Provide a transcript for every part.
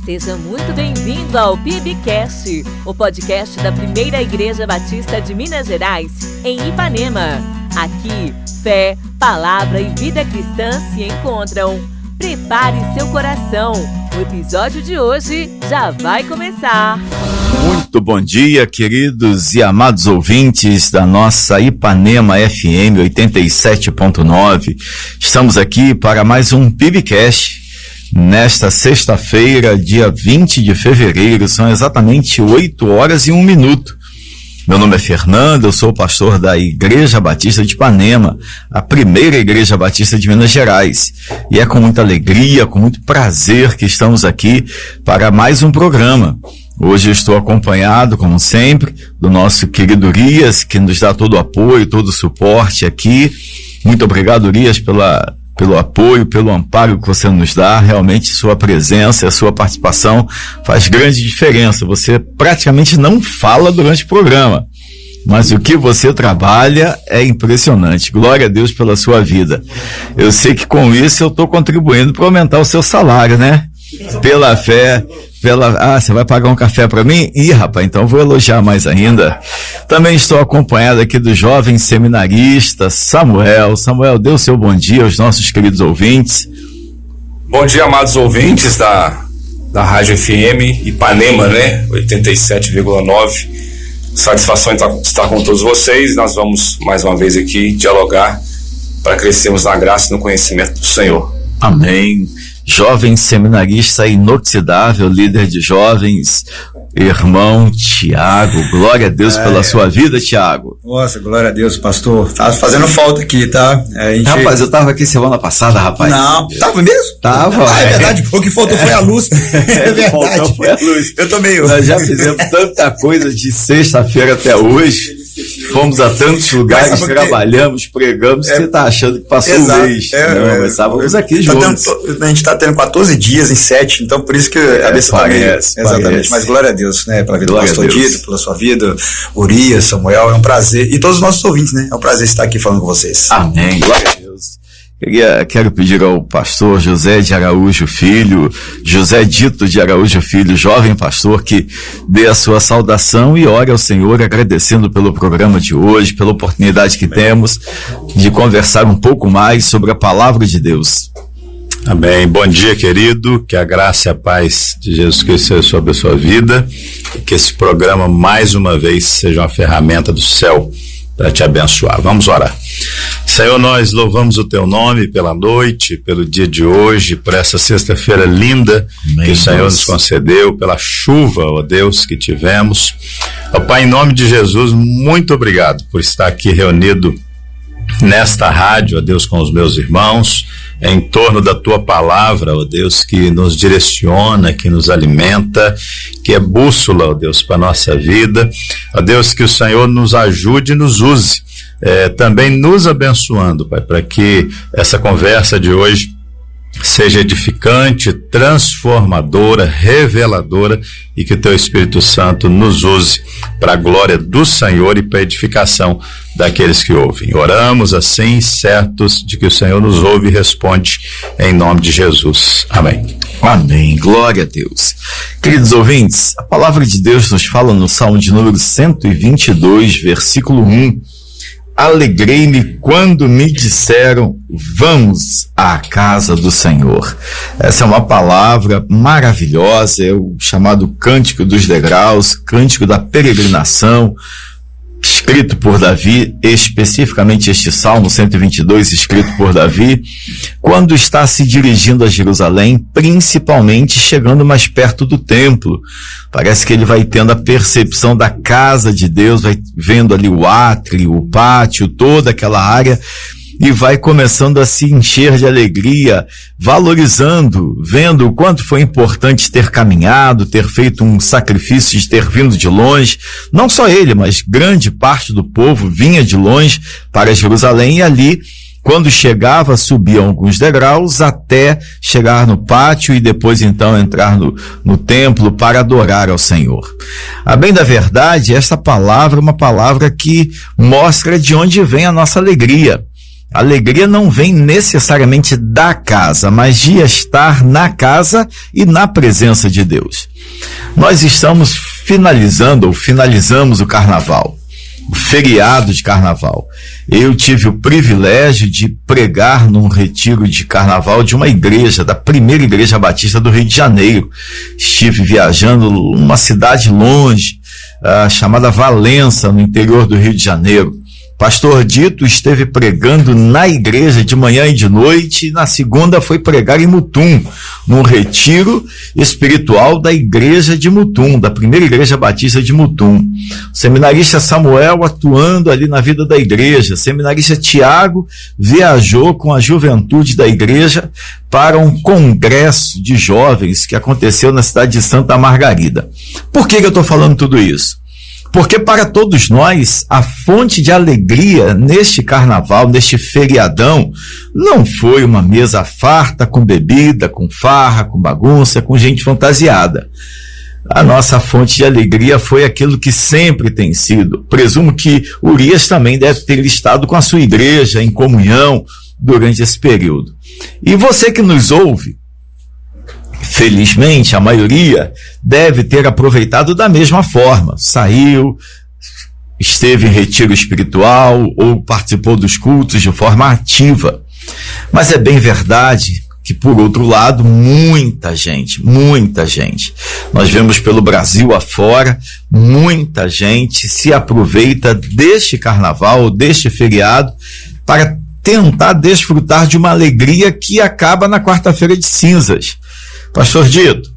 Seja muito bem-vindo ao PIBcast, o podcast da Primeira Igreja Batista de Minas Gerais, em Ipanema. Aqui, fé, palavra e vida cristã se encontram. Prepare seu coração, o episódio de hoje já vai começar. Muito bom dia, queridos e amados ouvintes da nossa Ipanema FM 87.9. Estamos aqui para mais um PIBcast. Nesta sexta-feira, dia 20 de fevereiro, são exatamente 8 horas e 1 minuto. Meu nome é Fernando, eu sou pastor da Igreja Batista de Ipanema, a primeira Igreja Batista de Minas Gerais. E é com muita alegria, com muito prazer que estamos aqui para mais um programa. Hoje eu estou acompanhado, como sempre, do nosso querido Urias, que nos dá todo o apoio, todo o suporte aqui. Muito obrigado, Urias, pelo apoio, pelo amparo que você nos dá. Realmente sua presença, a sua participação faz grande diferença. Você praticamente não fala durante o programa, mas o que você trabalha é impressionante. Glória a Deus pela sua vida. Eu sei que com isso eu estou contribuindo para aumentar o seu salário, né? Pela fé, você vai pagar um café para mim? Ih, rapaz, então vou elogiar mais ainda. Também estou acompanhado aqui do jovem seminarista Samuel. Samuel, dê o seu bom dia aos nossos queridos ouvintes. Bom dia, amados ouvintes da Rádio FM Ipanema, né? 87,9. Satisfação em estar com todos vocês. Nós vamos mais uma vez aqui dialogar para crescermos na graça e no conhecimento do Senhor. Amém. Jovem seminarista inoxidável, líder de jovens, irmão Tiago. Glória a Deus pela sua vida, Tiago. Nossa, glória a Deus, pastor. Tá fazendo falta aqui, tá? Rapaz, eu tava aqui semana passada, rapaz. Não, tava mesmo? Tava. É verdade, o que faltou foi a luz. É verdade. Faltou foi a luz. Eu tô meio... Nós já fizemos tanta coisa de sexta-feira até hoje. Fomos a tantos lugares, trabalhamos, pregamos, você tá achando que passou um mês. Não, mas estávamos aqui juntos. A gente tá tendo 14 dias em 7, então por isso que a cabeça tá meio... Exatamente, mas glória a Deus, né, pela vida do pastor Dito, pela sua vida, Urias, Samuel, é um prazer, e todos os nossos ouvintes, né, é um prazer estar aqui falando com vocês. Amém, glória a Deus. Quero pedir ao pastor José de Araújo Filho, José Dito de Araújo Filho, jovem pastor, que dê a sua saudação e ore ao Senhor, agradecendo pelo programa de hoje, pela oportunidade que temos de conversar um pouco mais sobre a palavra de Deus. Amém. Bom dia, querido. Que a graça e a paz de Jesus Cristo seja sobre a sua vida e que esse programa, mais uma vez, seja uma ferramenta do céu para te abençoar. Vamos orar. Senhor, nós louvamos o teu nome pela noite, pelo dia de hoje, por essa sexta-feira linda. Amém, que o Senhor nos concedeu, pela chuva, ó Deus, que tivemos. Ó Pai, em nome de Jesus, muito obrigado por estar aqui reunido nesta rádio, ó Deus, com os meus irmãos, em torno da tua palavra, ó Deus, que nos direciona, que nos alimenta, que é bússola, ó Deus, para a nossa vida. Ó Deus, que o Senhor nos ajude e nos use, também nos abençoando, Pai, para que essa conversa de hoje seja edificante, transformadora, reveladora, e que o teu Espírito Santo nos use para a glória do Senhor e para a edificação daqueles que ouvem. Oramos assim, certos de que o Senhor nos ouve e responde em nome de Jesus. Amém. Amém. Glória a Deus. Queridos ouvintes, a palavra de Deus nos fala no Salmo de número 122, versículo 1. Alegrei-me quando me disseram, vamos à casa do Senhor. Essa é uma palavra maravilhosa, é o chamado Cântico dos Degraus, Cântico da Peregrinação, escrito por Davi, especificamente este Salmo 122, escrito por Davi, quando está se dirigindo a Jerusalém, principalmente chegando mais perto do templo. Parece que ele vai tendo a percepção da casa de Deus, vai vendo ali o átrio, o pátio, toda aquela área, e vai começando a se encher de alegria, valorizando, vendo o quanto foi importante ter caminhado, ter feito um sacrifício de ter vindo de longe. Não só ele, mas grande parte do povo vinha de longe para Jerusalém, e ali, quando chegava, subia alguns degraus até chegar no pátio e depois então entrar no templo para adorar ao Senhor. A bem da verdade, esta palavra é uma palavra que mostra de onde vem a nossa alegria. A alegria não vem necessariamente da casa, mas de estar na casa e na presença de Deus. Nós estamos finalizamos o carnaval, o feriado de carnaval. Eu tive o privilégio de pregar num retiro de carnaval de uma igreja, da primeira igreja batista do Rio de Janeiro. Estive viajando numa cidade longe, chamada Valença, no interior do Rio de Janeiro. Pastor Dito esteve pregando na igreja de manhã e de noite, e na segunda foi pregar em Mutum, num retiro espiritual da igreja de Mutum, da primeira igreja batista de Mutum. O seminarista Samuel atuando ali na vida da igreja, o seminarista Tiago viajou com a juventude da igreja para um congresso de jovens que aconteceu na cidade de Santa Margarida. Por que eu estou falando tudo isso? Porque para todos nós, a fonte de alegria neste carnaval, neste feriadão, não foi uma mesa farta com bebida, com farra, com bagunça, com gente fantasiada. A nossa fonte de alegria foi aquilo que sempre tem sido. Presumo que Urias também deve ter estado com a sua igreja em comunhão durante esse período. E você que nos ouve, felizmente, a maioria deve ter aproveitado da mesma forma. Saiu, esteve em retiro espiritual ou participou dos cultos de forma ativa. Mas é bem verdade que, por outro lado, muita gente, nós vemos pelo Brasil afora, muita gente se aproveita deste carnaval, deste feriado, para tentar desfrutar de uma alegria que acaba na quarta-feira de cinzas. Pastor Dito,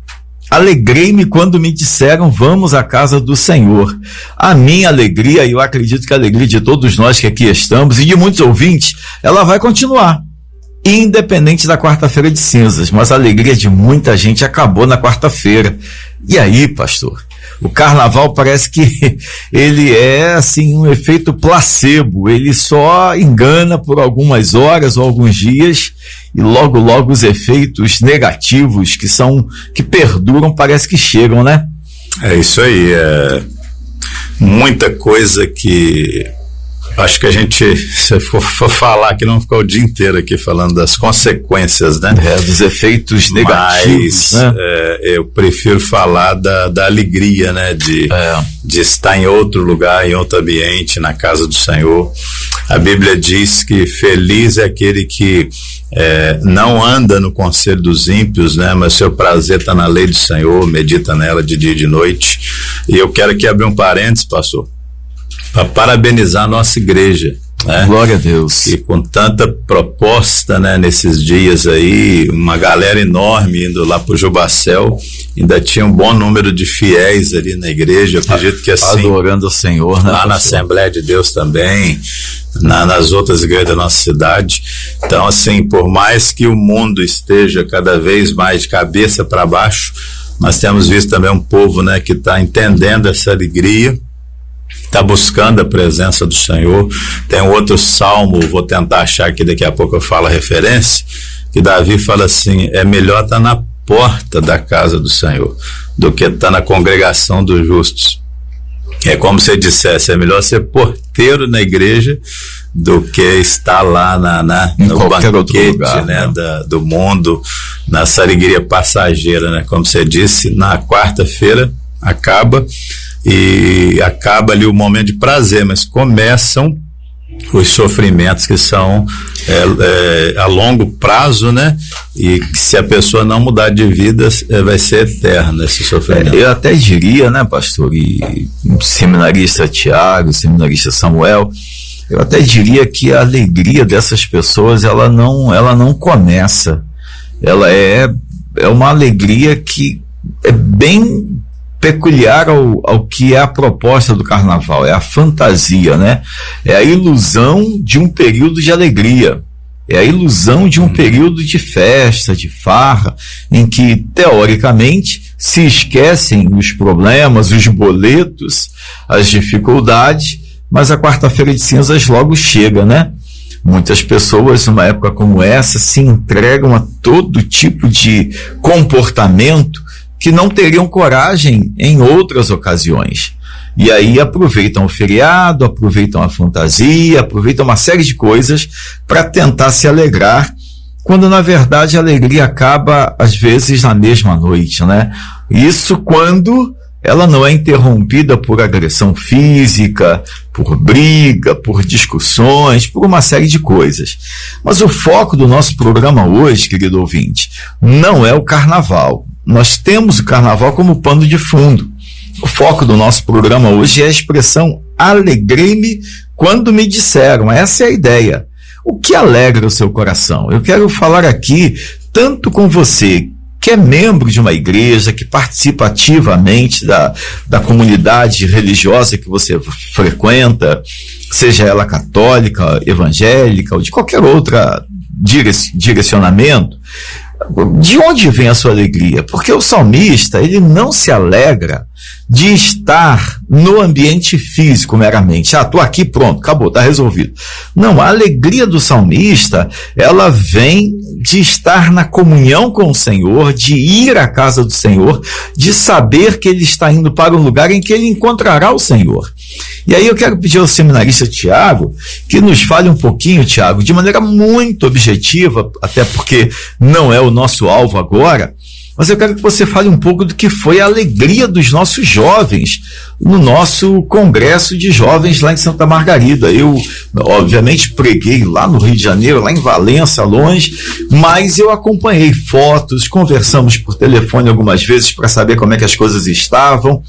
alegrei-me quando me disseram vamos à casa do Senhor. A minha alegria, e eu acredito que a alegria de todos nós que aqui estamos e de muitos ouvintes, ela vai continuar, independente da quarta-feira de cinzas, mas a alegria de muita gente acabou na quarta-feira. E aí, pastor? O carnaval parece que ele é assim um efeito placebo, ele só engana por algumas horas ou alguns dias e logo os efeitos negativos que perduram parece que chegam, né? É isso aí, muita coisa que acho que a gente, se for falar aqui, não ficar o dia inteiro aqui falando das consequências, né? Dos efeitos negativos, mas, né? Eu prefiro falar da alegria, né? De estar em outro lugar, em outro ambiente, na casa do Senhor. A Bíblia diz que feliz é aquele que não anda no conselho dos ímpios, né? Mas seu prazer está na lei do Senhor, medita nela de dia e de noite. E eu quero aqui abrir um parênteses, pastor, para parabenizar a nossa igreja, né? Glória a Deus. E com tanta proposta, né, nesses dias aí, uma galera enorme indo lá pro Jubacel, ainda tinha um bom número de fiéis ali na igreja, eu acredito que assim, adorando o Senhor, né, lá na Assembleia de Deus também, nas outras igrejas da nossa cidade. Então, assim, por mais que o mundo esteja cada vez mais de cabeça para baixo, nós temos visto também um povo, né, que está entendendo essa alegria, está buscando a presença do Senhor. Tem um outro salmo, vou tentar achar que daqui a pouco eu falo a referência, que Davi fala assim, é melhor estar na porta da casa do Senhor do que estar na congregação dos justos. É como se dissesse, é melhor ser porteiro na igreja do que estar lá no banquete lugar, né? Do mundo, nessa alegria passageira, né? Como você disse, na quarta-feira acaba ali o momento de prazer, mas começam os sofrimentos que são a longo prazo, né? E que se a pessoa não mudar de vida, vai ser eterno esse sofrimento. Eu até diria, né, pastor, e o seminarista Tiago, o seminarista Samuel, eu até diria que a alegria dessas pessoas, ela não começa, ela é uma alegria que é bem peculiar ao que é a proposta do carnaval, é a fantasia, né? É a ilusão de um período de alegria, é a ilusão de um período de festa, de farra, em que, teoricamente, se esquecem os problemas, os boletos, as dificuldades, mas a quarta-feira de cinzas logo chega, né? Muitas pessoas, numa época como essa, se entregam a todo tipo de comportamento que não teriam coragem em outras ocasiões. E aí aproveitam o feriado, aproveitam a fantasia, aproveitam uma série de coisas para tentar se alegrar, quando na verdade a alegria acaba às vezes na mesma noite, né? Isso quando ela não é interrompida por agressão física, por briga, por discussões, por uma série de coisas. Mas o foco do nosso programa hoje, querido ouvinte, não é o carnaval. Nós temos o carnaval como pano de fundo. O foco do nosso programa hoje é a expressão alegrei-me quando me disseram. Essa é a ideia. O que alegra o seu coração? Eu quero falar aqui tanto com você que é membro de uma igreja, que participa ativamente da comunidade religiosa que você frequenta, seja ela católica, evangélica ou de qualquer outra direcionamento. De onde vem a sua alegria? Porque o salmista, ele não se alegra de estar no ambiente físico meramente. Tô aqui, pronto, acabou, tá resolvido. Não, a alegria do salmista, ela vem de estar na comunhão com o Senhor, de ir à casa do Senhor, de saber que ele está indo para um lugar em que ele encontrará o Senhor. E aí eu quero pedir ao seminarista Tiago que nos fale um pouquinho, Tiago, de maneira muito objetiva, até porque não é o nosso alvo agora, mas eu quero que você fale um pouco do que foi a alegria dos nossos jovens no nosso congresso de jovens lá em Santa Margarida. Eu, obviamente, preguei lá no Rio de Janeiro, lá em Valença, longe, mas eu acompanhei fotos, conversamos por telefone algumas vezes para saber como é que as coisas estavam,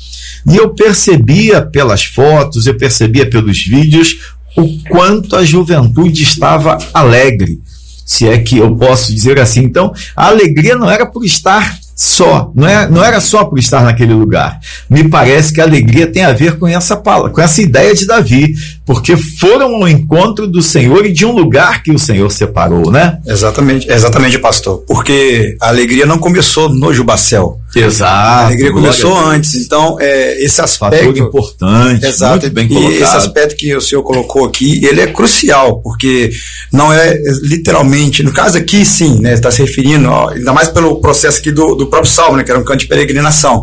e eu percebia pelas fotos, eu percebia pelos vídeos o quanto a juventude estava alegre, se é que eu posso dizer assim. Então, a alegria não era por estar só, não era só por estar naquele lugar. Me parece que a alegria tem a ver com essa ideia de Davi, porque foram ao encontro do Senhor e de um lugar que o Senhor separou, né? Exatamente, pastor, porque a alegria não começou no Jubacel. Exato. A alegria começou antes, então esse aspecto fator importante, exato, muito bem colocado. E esse aspecto que o senhor colocou aqui, ele é crucial, porque não é literalmente, no caso aqui sim, né, está se referindo, ainda mais pelo processo aqui do próprio Salmo, né, que era um canto de peregrinação,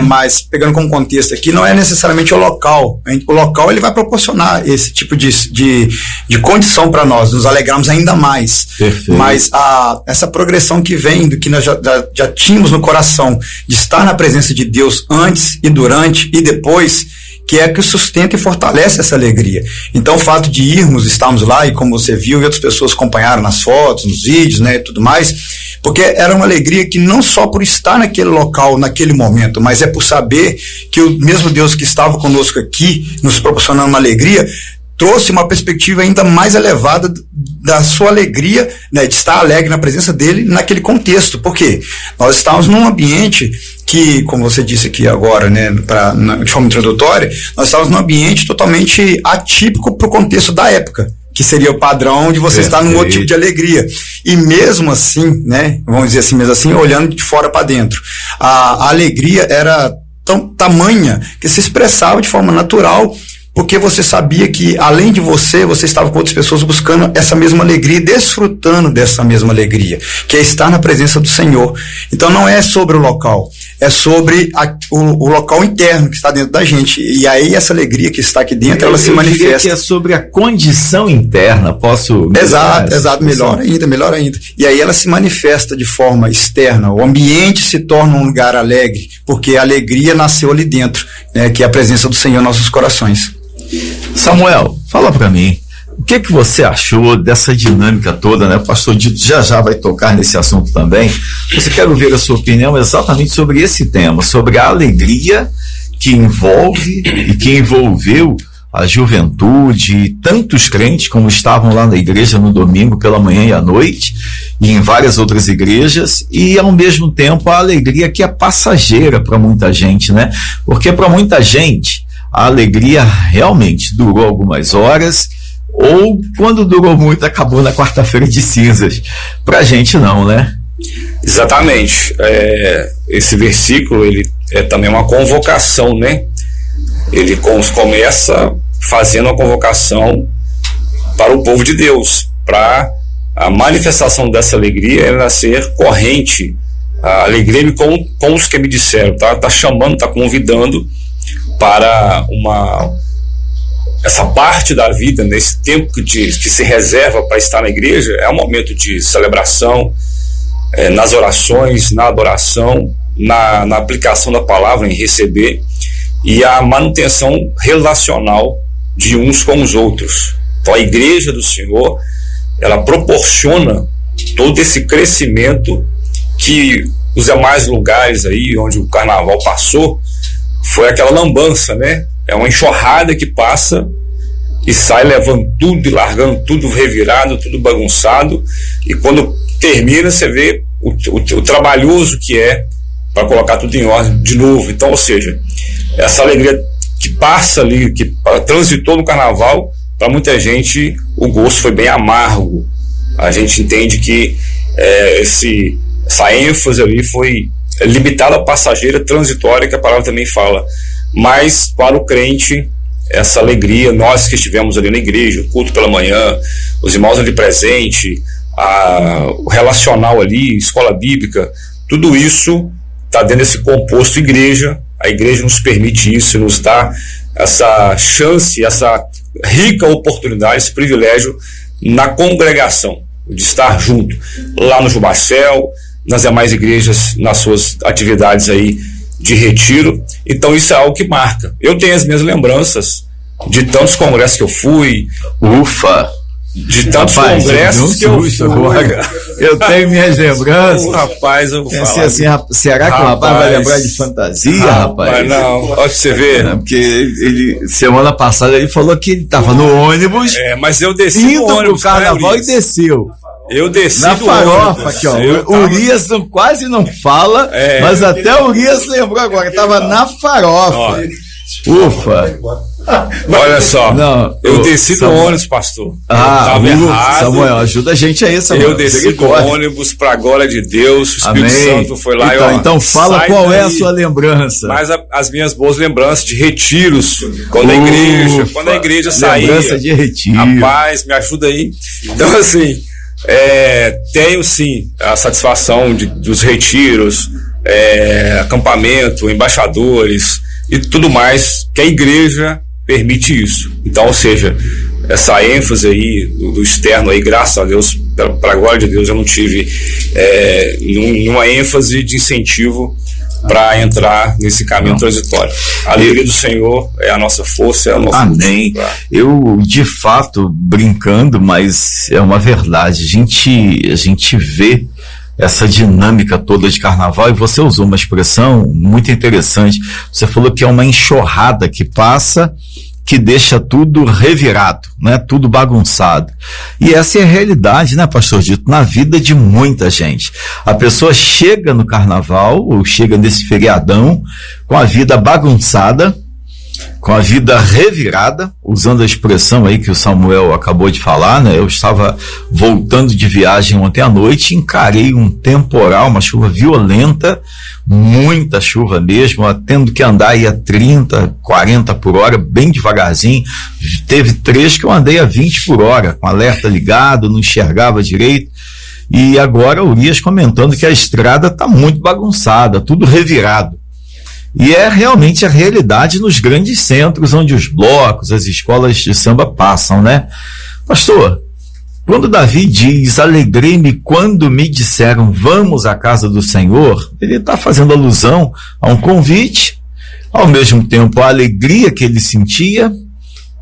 mas pegando como contexto aqui, não é necessariamente o local. O local ele vai proporcionar esse tipo de condição para nós, nos alegrarmos ainda mais. Perfeito. Mas essa progressão que vem do que nós já tínhamos no coração, de estar na presença de Deus antes e durante e depois, que é que sustenta e fortalece essa alegria. Então o fato de estarmos lá, e como você viu e outras pessoas acompanharam nas fotos, nos vídeos, né, e tudo mais, porque era uma alegria que não só por estar naquele local, naquele momento, mas é por saber que o mesmo Deus que estava conosco aqui, nos proporcionando uma alegria, trouxe uma perspectiva ainda mais elevada da sua alegria, né, de estar alegre na presença dele naquele contexto. Por quê? Nós estávamos num ambiente que, como você disse aqui agora, né, de forma introdutória, nós estávamos num ambiente totalmente atípico para o contexto da época, que seria o padrão de você estar num outro tipo de alegria. E mesmo assim, né, vamos dizer assim, mesmo assim, olhando de fora para dentro, a alegria era tamanha que se expressava de forma natural, porque você sabia que, além de você estava com outras pessoas buscando essa mesma alegria, desfrutando dessa mesma alegria, que é estar na presença do Senhor. Então não é sobre o local, é sobre o local interno que está dentro da gente. E aí essa alegria que está aqui dentro, ela se manifesta. Que é sobre a condição interna, posso... Exato, melhor ainda. E aí ela se manifesta de forma externa, o ambiente se torna um lugar alegre, porque a alegria nasceu ali dentro, né, que é a presença do Senhor em nossos corações. Samuel, fala para mim, o que você achou dessa dinâmica toda, né? O pastor Dito já vai tocar nesse assunto também. Você quer ouvir a sua opinião exatamente sobre esse tema, sobre a alegria que envolve e que envolveu a juventude e tantos crentes como estavam lá na igreja no domingo pela manhã e à noite, e em várias outras igrejas, e ao mesmo tempo a alegria que é passageira para muita gente, né? Porque para muita gente a alegria realmente durou algumas horas, ou quando durou muito acabou na quarta-feira de cinzas. Pra gente não, né? Exatamente. Esse versículo, ele é também uma convocação, né? Ele começa fazendo a convocação para o povo de Deus, para a manifestação dessa alegria ela ser corrente. A alegria com os que me disseram, tá chamando, tá convidando para essa parte da vida, nesse tempo que se reserva para estar na igreja, é um momento de celebração, nas orações, na adoração, na aplicação da palavra, em receber, e a manutenção relacional de uns com os outros. Então a igreja do Senhor, ela proporciona todo esse crescimento que os demais lugares aí onde o carnaval passou foi aquela lambança, né? É uma enxurrada que passa e sai levando tudo e largando tudo revirado, tudo bagunçado, e quando termina você vê o trabalhoso que é para colocar tudo em ordem de novo. Então, ou seja, essa alegria que passa ali, que transitou no carnaval, para muita gente o gosto foi bem amargo. A gente entende que essa ênfase ali foi limitada, passageira, transitória, que a palavra também fala, mas para o crente essa alegria, nós que estivemos ali na igreja, o culto pela manhã, os irmãos ali presentes, o relacional ali, escola bíblica, tudo isso está dentro desse composto igreja. A igreja nos permite isso, nos dá essa chance, essa rica oportunidade, esse privilégio na congregação, de estar junto, lá no Jubacel, nas demais igrejas, nas suas atividades aí de retiro. Então isso é algo que marca. Eu tenho as minhas lembranças de tantos congressos que eu fui. Ufa! De tantos congressos que eu fui. Agora. Eu tenho minhas lembranças. Rapaz, eu vou falar. Assim, será que o rapaz vai lembrar de fantasia, rapaz? Não, olha pra você ver. Porque ele, semana passada, ele falou que ele estava no ônibus. Mas eu desci no ônibus pro carnaval e desceu. Eu desci na do farofa ônibus. Aqui, ó. O Urias quase não fala, mas até o Urias lembrou agora. Estava na farofa. Ufa! Olha só, eu desci do ônibus, pastor. Estava errado. Samuel, ajuda a gente aí, Samuel. Eu desci do ônibus para a glória de Deus. O Espírito Santo foi lá então fala qual é a sua lembrança. Mas as minhas boas lembranças de retiros, quando a igreja saía. Lembrança de retiro. Rapaz, me ajuda aí. Então, assim, tenho sim a satisfação dos retiros, acampamento, embaixadores e tudo mais, que a igreja permite isso. Então, ou seja, essa ênfase aí do externo aí, graças a Deus, para a glória de Deus, eu não tive nenhuma ênfase de incentivo para entrar nesse caminho transitório. A alegria do Senhor é a nossa força, é a nossa Amém. Eu, de fato, brincando, mas é uma verdade, a gente vê essa dinâmica toda de carnaval, e você usou uma expressão muito interessante. Você falou que é uma enxurrada que passa, que deixa tudo revirado, né? Tudo bagunçado. E essa é a realidade, né, pastor Dito, na vida de muita gente. A pessoa chega no carnaval, ou chega nesse feriadão, com a vida bagunçada, com a vida revirada, usando a expressão aí que o Samuel acabou de falar, né? Eu estava voltando de viagem ontem à noite, encarei um temporal, uma chuva violenta, muita chuva mesmo, tendo que andar aí a 30, 40 por hora, bem devagarzinho. Teve trechos que eu andei a 20 por hora, com alerta ligado, não enxergava direito. E agora o Urias comentando que a estrada está muito bagunçada, tudo revirado. E é realmente a realidade nos grandes centros, onde os blocos, as escolas de samba passam, né? Pastor, quando Davi diz, alegrei-me quando me disseram, vamos à casa do Senhor, ele está fazendo alusão a um convite, ao mesmo tempo a alegria que ele sentia,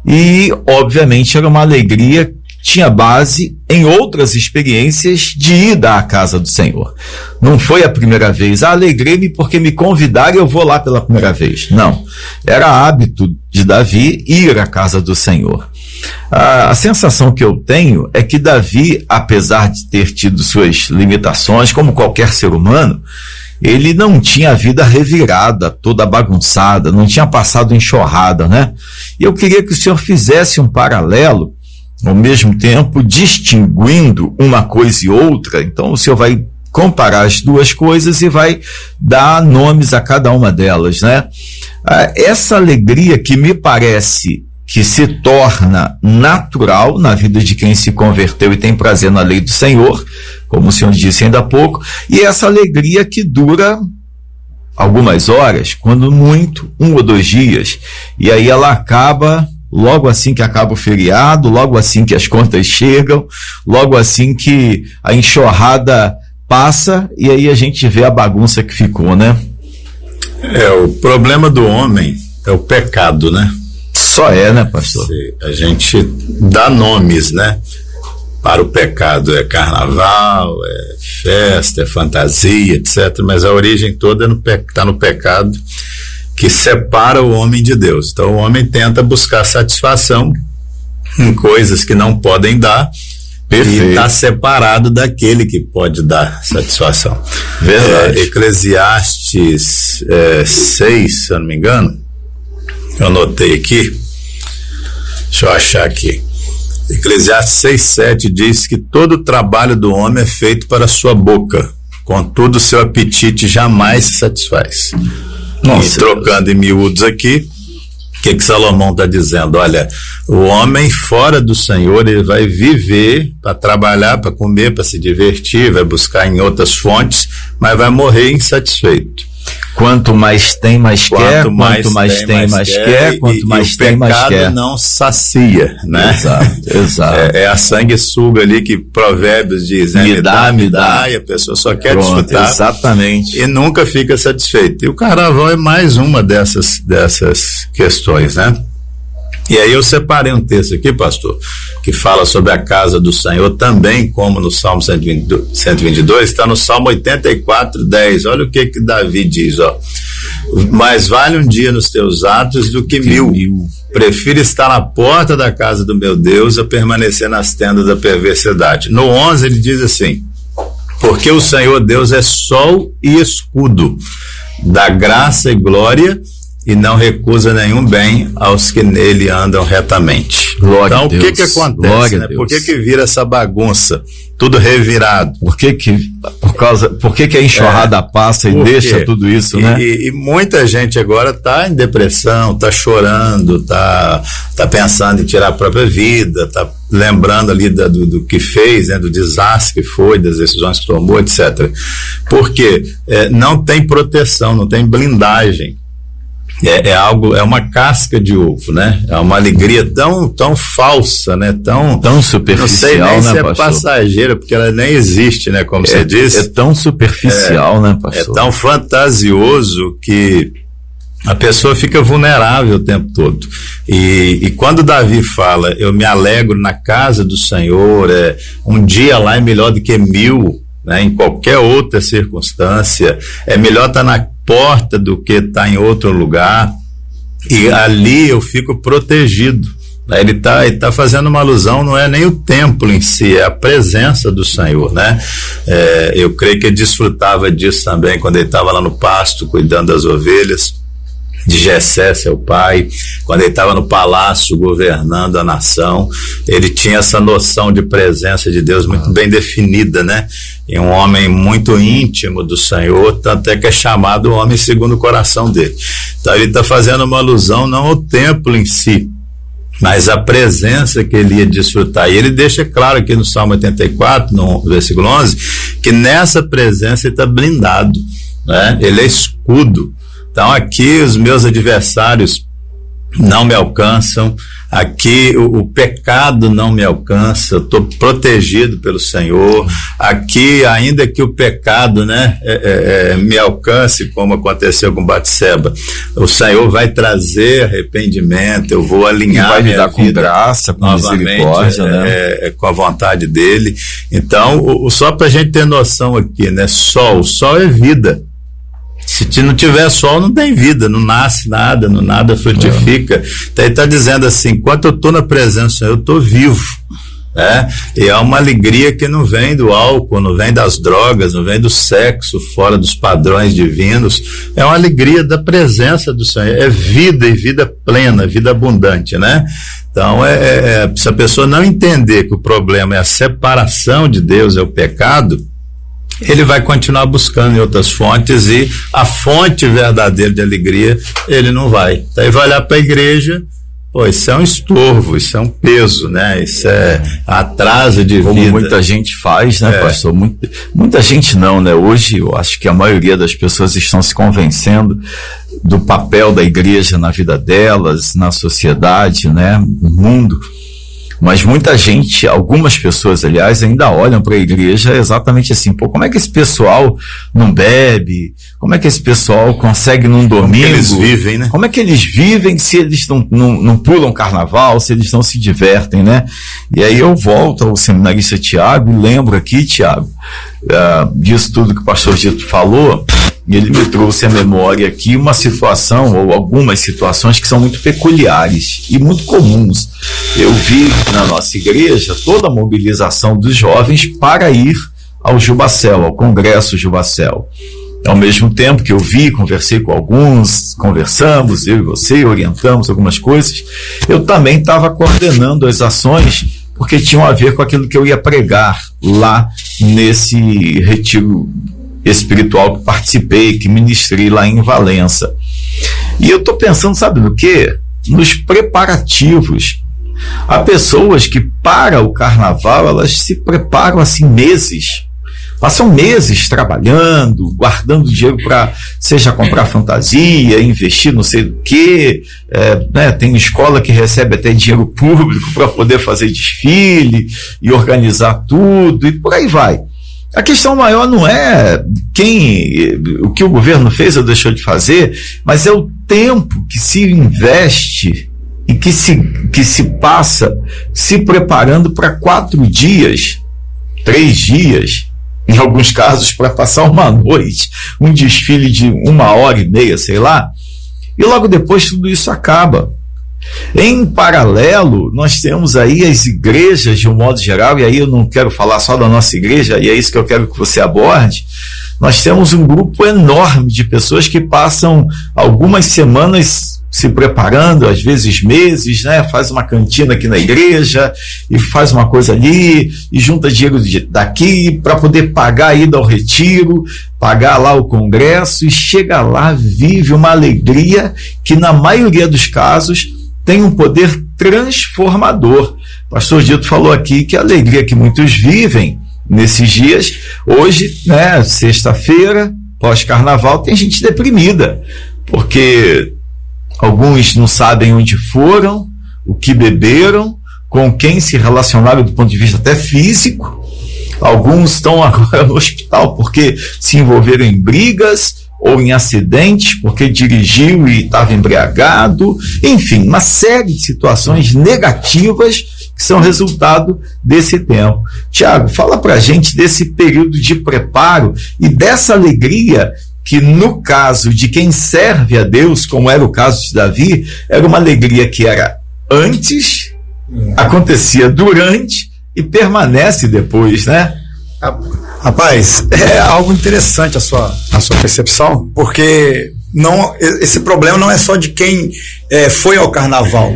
e obviamente era uma alegria que tinha base em outras experiências de ida à casa do Senhor. Não foi a primeira vez, alegrei-me porque me convidaram e eu vou lá pela primeira vez. Não, era hábito de Davi ir à casa do Senhor. A sensação que eu tenho é que Davi, apesar de ter tido suas limitações, como qualquer ser humano, ele não tinha a vida revirada, toda bagunçada, não tinha passado enxurrada, né? E eu queria que o senhor fizesse um paralelo, ao mesmo tempo distinguindo uma coisa e outra. Então o senhor vai comparar as duas coisas e vai dar nomes a cada uma delas, né? Essa alegria que me parece que se torna natural na vida de quem se converteu e tem prazer na lei do Senhor, como o senhor disse ainda há pouco, e essa alegria que dura algumas horas, quando muito, 1 ou 2 dias, e aí ela acaba logo assim que acaba o feriado, logo assim que as contas chegam, logo assim que a enxurrada passa, e aí a gente vê a bagunça que ficou, né? O problema do homem é o pecado, né? Só né, pastor? A gente dá nomes, né? Para o pecado, é carnaval, é festa, é fantasia, etc. Mas a origem toda está no pecado que separa o homem de Deus. Então o homem tenta buscar satisfação em coisas que não podem dar. Perfeito. E está separado daquele que pode dar satisfação. Verdade. Eclesiastes 6, se eu não me engano, eu anotei aqui, deixa eu achar aqui. Eclesiastes 6:7 diz que todo o trabalho do homem é feito para a sua boca, contudo seu apetite jamais se satisfaz. Nossa, e trocando em miúdos aqui, o que Salomão está dizendo? Olha, o homem fora do Senhor, ele vai viver para trabalhar, para comer, para se divertir, vai buscar em outras fontes, mas vai morrer insatisfeito. Quanto mais tem, mais quer, quanto mais tem, mais quer, quanto mais tem, mais quer. O pecado não sacia, né? Exato. É a sanguessuga ali que Provérbios diz, né? Me dá, e a pessoa só quer desfrutar. Exatamente. E nunca fica satisfeito. E o carnaval é mais uma dessas questões, né? E aí eu separei um texto aqui, pastor, que fala sobre a casa do Senhor também, como no Salmo 122, está no Salmo 84:10. Olha o que Davi diz, ó. Mais vale um dia nos teus atos do que 1000. Prefiro estar na porta da casa do meu Deus a permanecer nas tendas da perversidade. No 11 ele diz assim: porque o Senhor Deus é sol e escudo, dá graça e glória, e não recusa nenhum bem aos que nele andam retamente. Glória então, a Deus. O que acontece, né? Por que vira essa bagunça? Tudo revirado. Por que a enxurrada passa e deixa tudo isso, né? E muita gente agora tá em depressão, tá chorando, tá pensando em tirar a própria vida, tá lembrando ali do que fez, né? Do desastre que foi, das decisões que tomou, etc. Porque não tem proteção, não tem blindagem. É uma casca de ovo, né? É uma alegria tão falsa, né? Tão superficial, não sei nem se é passageira, porque ela nem existe, né? Como você disse. É tão superficial, né, pastor? É tão fantasioso que a pessoa fica vulnerável o tempo todo. E quando Davi fala, eu me alegro na casa do Senhor, um dia lá é melhor do que 1000, né? Em qualquer outra circunstância, é melhor estar na porta do que estar em outro lugar, e ali eu fico protegido. Ele tá fazendo uma alusão, não é nem o templo em si, é a presença do Senhor, né? Eu creio que ele desfrutava disso também quando ele estava lá no pasto cuidando das ovelhas de Jessé, seu pai, quando ele estava no palácio governando a nação. Ele tinha essa noção de presença de Deus muito bem definida, né? E um homem muito íntimo do Senhor, tanto é que é chamado homem segundo o coração dele. Então ele está fazendo uma alusão não ao templo em si, mas a presença que ele ia desfrutar. E ele deixa claro aqui no Salmo 84, no versículo 11, que nessa presença ele está blindado, né? Ele é escudo. Então aqui os meus adversários não me alcançam, aqui o pecado não me alcança, eu estou protegido pelo Senhor. Aqui, ainda que o pecado, né, me alcance, como aconteceu com Batseba, o Senhor vai trazer arrependimento, eu vou alinhar, vai me dar com graça, com misericórdia, né? Com a vontade dele. Então, só para a gente ter noção aqui, né, o sol é vida. Se não tiver sol, não tem vida, não nasce nada, nada frutifica. Então ele está dizendo assim, enquanto eu estou na presença do Senhor, eu estou vivo, né? E é uma alegria que não vem do álcool, não vem das drogas, não vem do sexo fora dos padrões divinos. É uma alegria da presença do Senhor, é vida, e vida plena, vida abundante, né? Então se a pessoa não entender que o problema é a separação de Deus, é o pecado, ele vai continuar buscando em outras fontes, e a fonte verdadeira de alegria ele não vai. Então ele vai olhar para a igreja, Pô, isso é um estorvo, isso é um peso, né? Isso é atraso de Como vida. muita gente faz, né, pastor? Muita gente não, né? Hoje eu acho que a maioria das pessoas estão se convencendo do papel da igreja na vida delas, na sociedade, né? No mundo. Mas muita gente, algumas pessoas, aliás, ainda olham para a igreja exatamente assim, pô, como é que esse pessoal não bebe? Como é que esse pessoal consegue num domingo? Como eles vivem, né? Como é que eles vivem se eles não pulam carnaval, se eles não se divertem, né? E aí eu volto ao seminarista Tiago e lembro aqui, Tiago, disso tudo que o pastor Dito falou, e ele me trouxe à memória aqui uma situação, ou algumas situações que são muito peculiares e muito comuns. Eu vi na nossa igreja toda a mobilização dos jovens para ir ao Jubacel, ao Congresso Jubacel. Ao mesmo tempo que eu vi, conversei com alguns, conversamos, eu e você, orientamos algumas coisas, eu também estava coordenando as ações, porque tinham a ver com aquilo que eu ia pregar lá nesse retiro espiritual que participei, que ministrei lá em Valença. E eu estou pensando, sabe no quê? Nos preparativos. Há pessoas que para o carnaval, elas se preparam assim meses, passam meses trabalhando, guardando dinheiro para, seja comprar fantasia, investir não sei do que, né? Tem escola que recebe até dinheiro público para poder fazer desfile e organizar tudo, e por aí vai. A questão maior não é o que o governo fez ou deixou de fazer, mas é o tempo que se investe e que se passa se preparando para 4 dias, 3 dias, em alguns casos para passar uma noite, um desfile de 1h30, sei lá, e logo depois tudo isso acaba. Em paralelo, nós temos aí as igrejas de um modo geral, e aí eu não quero falar só da nossa igreja, e é isso que eu quero que você aborde. Nós temos um grupo enorme de pessoas que passam algumas semanas se preparando, às vezes meses, né? Faz uma cantina aqui na igreja e faz uma coisa ali e junta dinheiro daqui para poder pagar a ida ao retiro, pagar lá o congresso, e chega lá, vive uma alegria que na maioria dos casos tem um poder transformador. O pastor Dito falou aqui que a alegria que muitos vivem nesses dias, hoje, né, sexta-feira, pós-carnaval, tem gente deprimida, porque alguns não sabem onde foram, o que beberam, com quem se relacionaram do ponto de vista até físico. Alguns estão agora no hospital porque se envolveram em brigas ou em acidentes, porque dirigiu e estava embriagado. Enfim, uma série de situações negativas que são resultado desse tempo. Tiago, fala pra gente desse período de preparo e dessa alegria que, no caso de quem serve a Deus, como era o caso de Davi, era uma alegria que era antes, acontecia durante e permanece depois, né? Rapaz, é algo interessante a sua percepção, porque esse problema não é só de quem foi ao carnaval.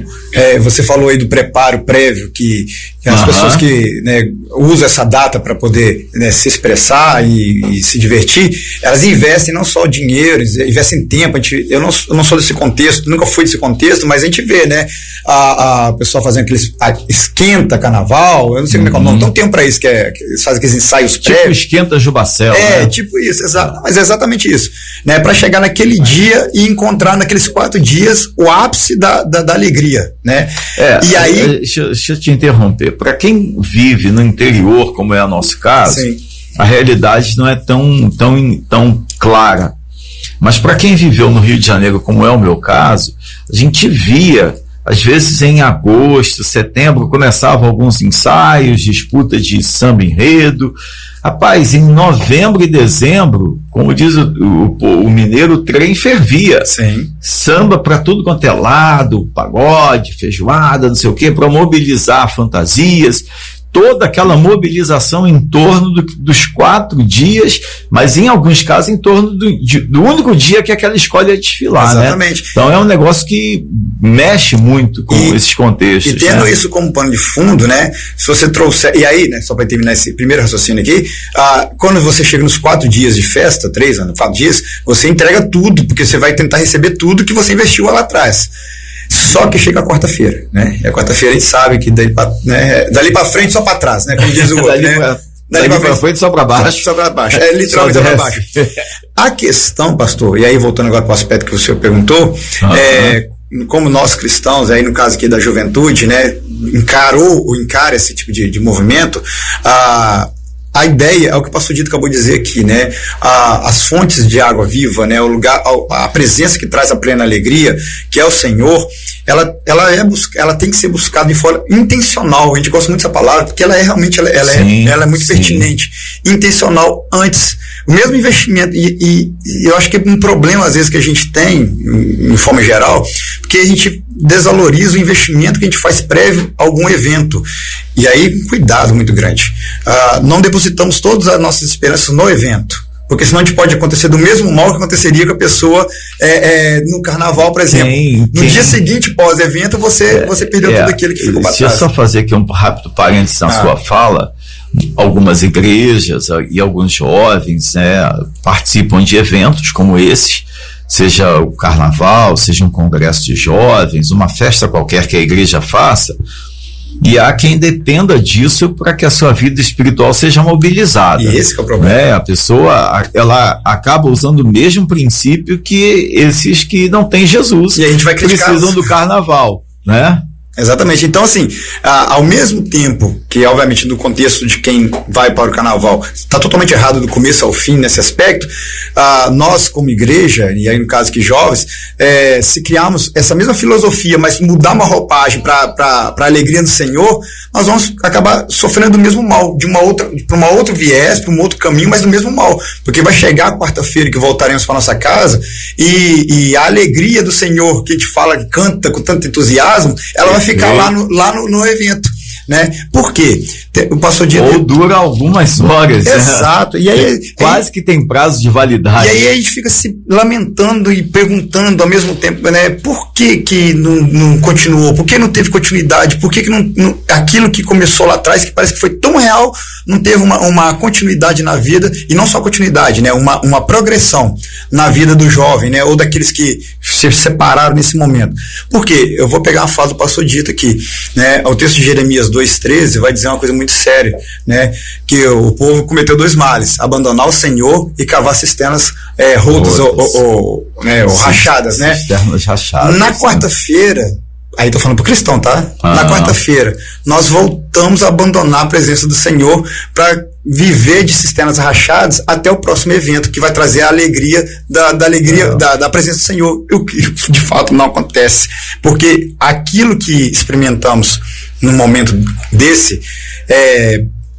Você falou aí do preparo prévio, que as pessoas que, né, usam essa data para poder, né, se expressar e se divertir, elas investem não só dinheiro, investem tempo. Eu não sou desse contexto, nunca fui desse contexto, mas a gente vê, né, a pessoa fazendo aqueles esquenta carnaval, eu não sei como é que é o nome, não tem para isso, que eles fazem aqueles ensaios prévios. Tipo esquenta Jubacel, né? Tipo isso, mas é exatamente isso, né, para chegar naquele dia e encontrar naqueles 4 dias o ápice da alegria, né? E aí, deixa eu te interromper. Para quem vive no interior, como é o nosso caso, sim, a realidade não é tão clara. Mas para quem viveu no Rio de Janeiro, como é o meu caso, a gente via, às vezes em agosto, setembro, começavam alguns ensaios, disputa de samba enredo. Rapaz, em novembro e dezembro, como diz o mineiro, o trem fervia. Sim. Samba para tudo quanto é lado, pagode, feijoada, não sei o quê, para mobilizar fantasias. Toda aquela mobilização em torno dos 4 dias, mas em alguns casos em torno do único dia que aquela escola ia desfilar. Exatamente. Né? Então é um negócio que mexe muito com esses contextos. E tendo, né, isso como pano de fundo, né? Se você trouxer, e aí, né, só para terminar esse primeiro raciocínio aqui, quando você chega nos 4 dias de festa, 4 dias, você entrega tudo, porque você vai tentar receber tudo que você investiu lá atrás. Só que chega a quarta-feira, né? E a quarta-feira a gente sabe que dali para frente só para trás, né? Como diz o outro, né? Dali para frente só para baixo. Só para baixo. É literalmente só para baixo. A questão, pastor, e aí voltando agora para o aspecto que o senhor perguntou, como nós cristãos, aí no caso aqui da juventude, né, encara esse tipo de movimento, a ideia é o que o pastor Dito acabou de dizer aqui, né? As fontes de água viva, né? O lugar, a presença que traz a plena alegria, que é o Senhor, ela tem que ser buscada de forma intencional. A gente gosta muito dessa palavra, porque ela é realmente, ela é muito pertinente. Intencional antes. O mesmo investimento, e eu acho que é um problema às vezes que a gente tem, em forma geral, porque a gente desvaloriza o investimento que a gente faz prévio a algum evento. E aí, cuidado muito grande. Não depositamos todas as nossas esperanças no evento, porque senão a gente pode acontecer do mesmo mal que aconteceria com a pessoa no carnaval, por exemplo. No dia seguinte, pós-evento, você perdeu tudo aquilo que ficou para trás. Deixa eu só fazer aqui um rápido parênteses na sua fala. Algumas igrejas e alguns jovens, né, participam de eventos como esse, seja o carnaval, seja um congresso de jovens, uma festa qualquer que a igreja faça, e há quem dependa disso para que a sua vida espiritual seja mobilizada. E esse que é o problema. A pessoa, ela acaba usando o mesmo princípio que esses que não têm Jesus, e a gente vai precisam do carnaval, né? Exatamente. Então, assim, ao mesmo tempo que, obviamente, no contexto de quem vai para o carnaval, está totalmente errado do começo ao fim nesse aspecto, nós, como igreja, e aí no caso que jovens, se criarmos essa mesma filosofia, mas mudar uma roupagem para a alegria do Senhor, nós vamos acabar sofrendo do mesmo mal, para uma outra viés, para um outro caminho, mas do mesmo mal. Porque vai chegar a quarta-feira que voltaremos para nossa casa e a alegria do Senhor, que a gente fala, que canta com tanto entusiasmo, ela vai ficar lá no evento, né? Por quê? O pastor Dito... Ou dura algumas horas. Exato. E aí, quase que tem prazo de validade. E aí a gente fica se lamentando e perguntando ao mesmo tempo, né? Por que não continuou? Por que não teve continuidade? Por que não aquilo que começou lá atrás, que parece que foi tão real, não teve uma continuidade na vida, e não só continuidade, né? Uma progressão na vida do jovem, né? Ou daqueles que se separaram nesse momento. Por quê? Eu vou pegar uma fala do pastor Dito aqui, né? O texto de Jeremias 2,13 vai dizer uma coisa muito séria, né? Que o povo cometeu 2 males: abandonar o Senhor e cavar cisternas rotas ou rachadas, né? Cisternas rachadas. Na quarta-feira, aí tô falando pro cristão, tá? Na quarta-feira, nós voltamos a abandonar a presença do Senhor para viver de cisternas rachadas até o próximo evento, que vai trazer a alegria da presença do Senhor, o que de fato não acontece, porque aquilo que experimentamos num momento desse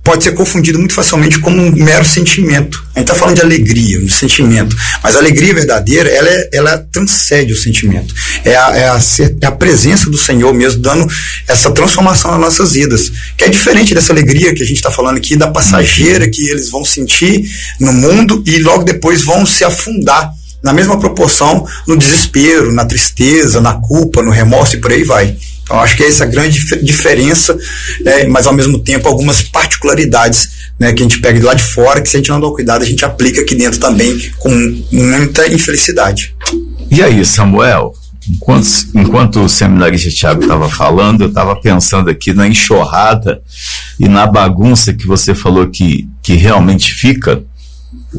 pode ser confundido muito facilmente como um mero sentimento. A gente está falando de alegria, de sentimento, mas a alegria verdadeira, ela transcende o sentimento. É a presença do Senhor mesmo, dando essa transformação nas nossas vidas, que é diferente dessa alegria que a gente está falando aqui, da passageira que eles vão sentir no mundo e logo depois vão se afundar na mesma proporção no desespero, na tristeza, na culpa, no remorso e por aí vai. Então, acho que é essa grande diferença, mas ao mesmo tempo algumas particularidades, né, que a gente pega de lá de fora, que se a gente não dá cuidado, a gente aplica aqui dentro também com muita infelicidade. E aí, Samuel, enquanto o seminarista Thiago estava falando, eu estava pensando aqui na enxurrada e na bagunça que você falou que realmente fica,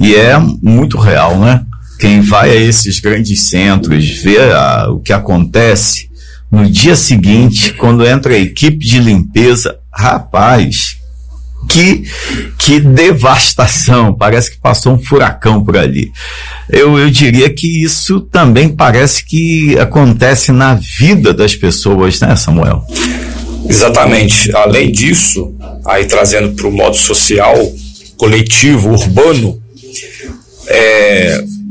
e é muito real, né? Quem vai a esses grandes centros, vê o que acontece no dia seguinte, quando entra a equipe de limpeza, rapaz, que devastação, parece que passou um furacão por ali. Eu diria que isso também parece que acontece na vida das pessoas, né, Samuel? Exatamente. Além disso, aí trazendo para o modo social, coletivo, urbano,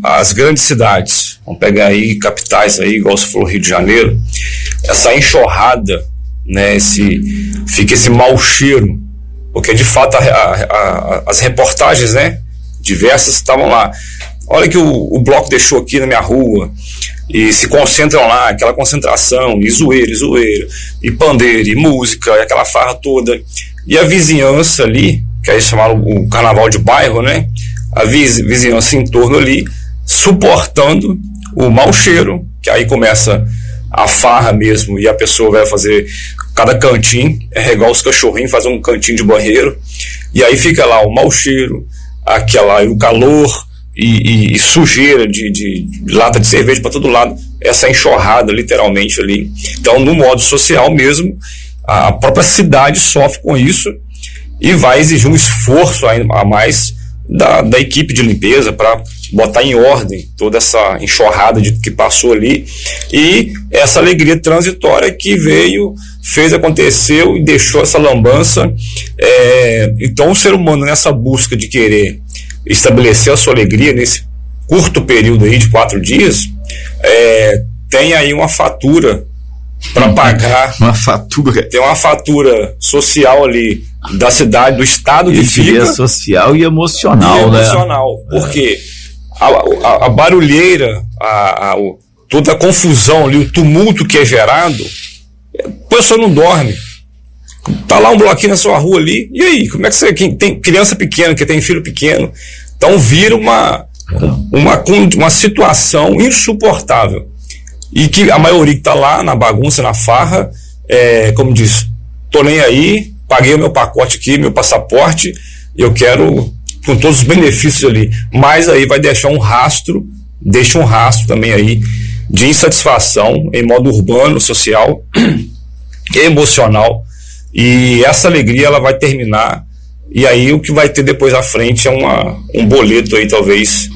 as grandes cidades, vamos pegar aí capitais aí, igual você falou, Rio de Janeiro, essa enxurrada, né, fica esse mau cheiro, porque de fato as reportagens, né, diversas estavam lá. Olha que o bloco deixou aqui na minha rua, e se concentram lá, aquela concentração, e zoeira, e pandeiro, e música, e aquela farra toda. E a vizinhança ali, que aí chamaram o carnaval de bairro, né, a vizinhança em torno ali, suportando o mau cheiro, que aí começa a farra mesmo, e a pessoa vai fazer cada cantinho, regar os cachorrinhos, fazer um cantinho de banheiro, e aí fica lá o mau cheiro, o calor e sujeira de lata de cerveja para todo lado, essa enxurrada literalmente ali. Então, no modo social mesmo, a própria cidade sofre com isso e vai exigir um esforço a mais da equipe de limpeza para botar em ordem toda essa enxurrada que passou ali, e essa alegria transitória que fez, aconteceu e deixou essa lambança. Então o ser humano, nessa busca de querer estabelecer a sua alegria nesse curto período aí de 4 dias, tem aí uma fatura para pagar. Tem uma fatura social ali da cidade, do estado que fica. Social e emocional, né? Porque a barulheira, toda a confusão ali, o tumulto que é gerado, a pessoa não dorme. Tá lá um bloquinho na sua rua ali, e aí, como é que você, quem tem criança pequena, que tem filho pequeno, então vira uma situação insuportável. E que a maioria que tá lá na bagunça, na farra, como diz, tô nem aí, paguei o meu pacote aqui, meu passaporte, eu quero com todos os benefícios ali, mas aí vai deixa um rastro também aí de insatisfação em modo urbano, social, emocional, e essa alegria ela vai terminar, e aí o que vai ter depois à frente é um boleto aí talvez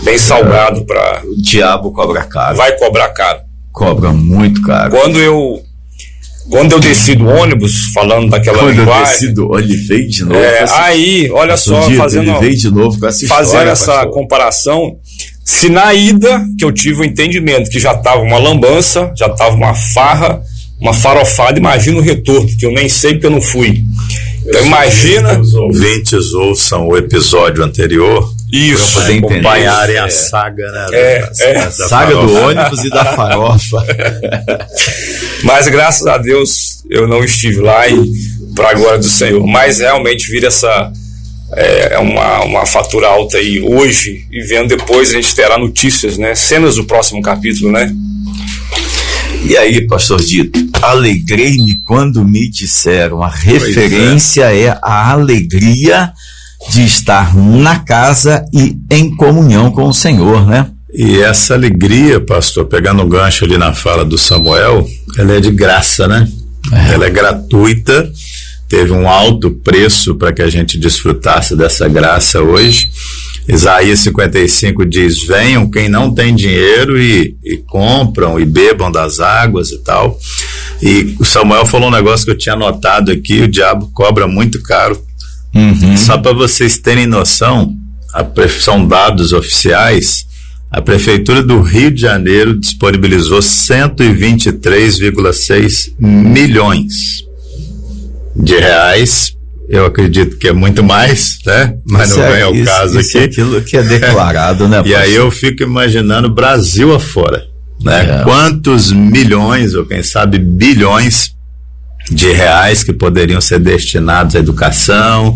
bem salgado para... O diabo cobra caro. Vai cobrar caro. Cobra muito caro. Quando eu desci do ônibus, falando daquela linguagem... Quando eu desci do ônibus, veio de novo. Aí, olha só, veio de novo com essa história, fazendo essa comparação, se na ida que eu tive o entendimento que já estava uma lambança, já estava uma farra, uma farofada, imagina o retorno, que eu nem sei porque eu não fui. Então imagina... Os ouvintes ouçam o episódio anterior, isso, para poder acompanharem a saga, né? A saga do ônibus e da farofa. Mas graças a Deus eu não estive lá, e para a glória do Senhor. Mas realmente vira uma fatura alta aí hoje, e vendo depois a gente terá notícias, né? Cenas do próximo capítulo, né? E aí, pastor Dito, alegrei-me quando me disseram. A referência é a alegria de estar na casa e em comunhão com o Senhor, né? E essa alegria, pastor, pegando o gancho ali na fala do Samuel, ela é de graça, né? Ela é gratuita, teve um alto preço para que a gente desfrutasse dessa graça hoje. Isaías 55 diz: venham quem não tem dinheiro e compram e bebam das águas e tal. E o Samuel falou um negócio que eu tinha anotado aqui: o diabo cobra muito caro. Só para vocês terem noção, são dados oficiais, a Prefeitura do Rio de Janeiro disponibilizou 123,6 milhões de reais. Eu acredito que é muito mais, né? Mas não vem ao caso aqui. É aquilo que é declarado, né? E aí eu fico imaginando Brasil afora, né? Quantos milhões, ou quem sabe bilhões de reais que poderiam ser destinados à educação,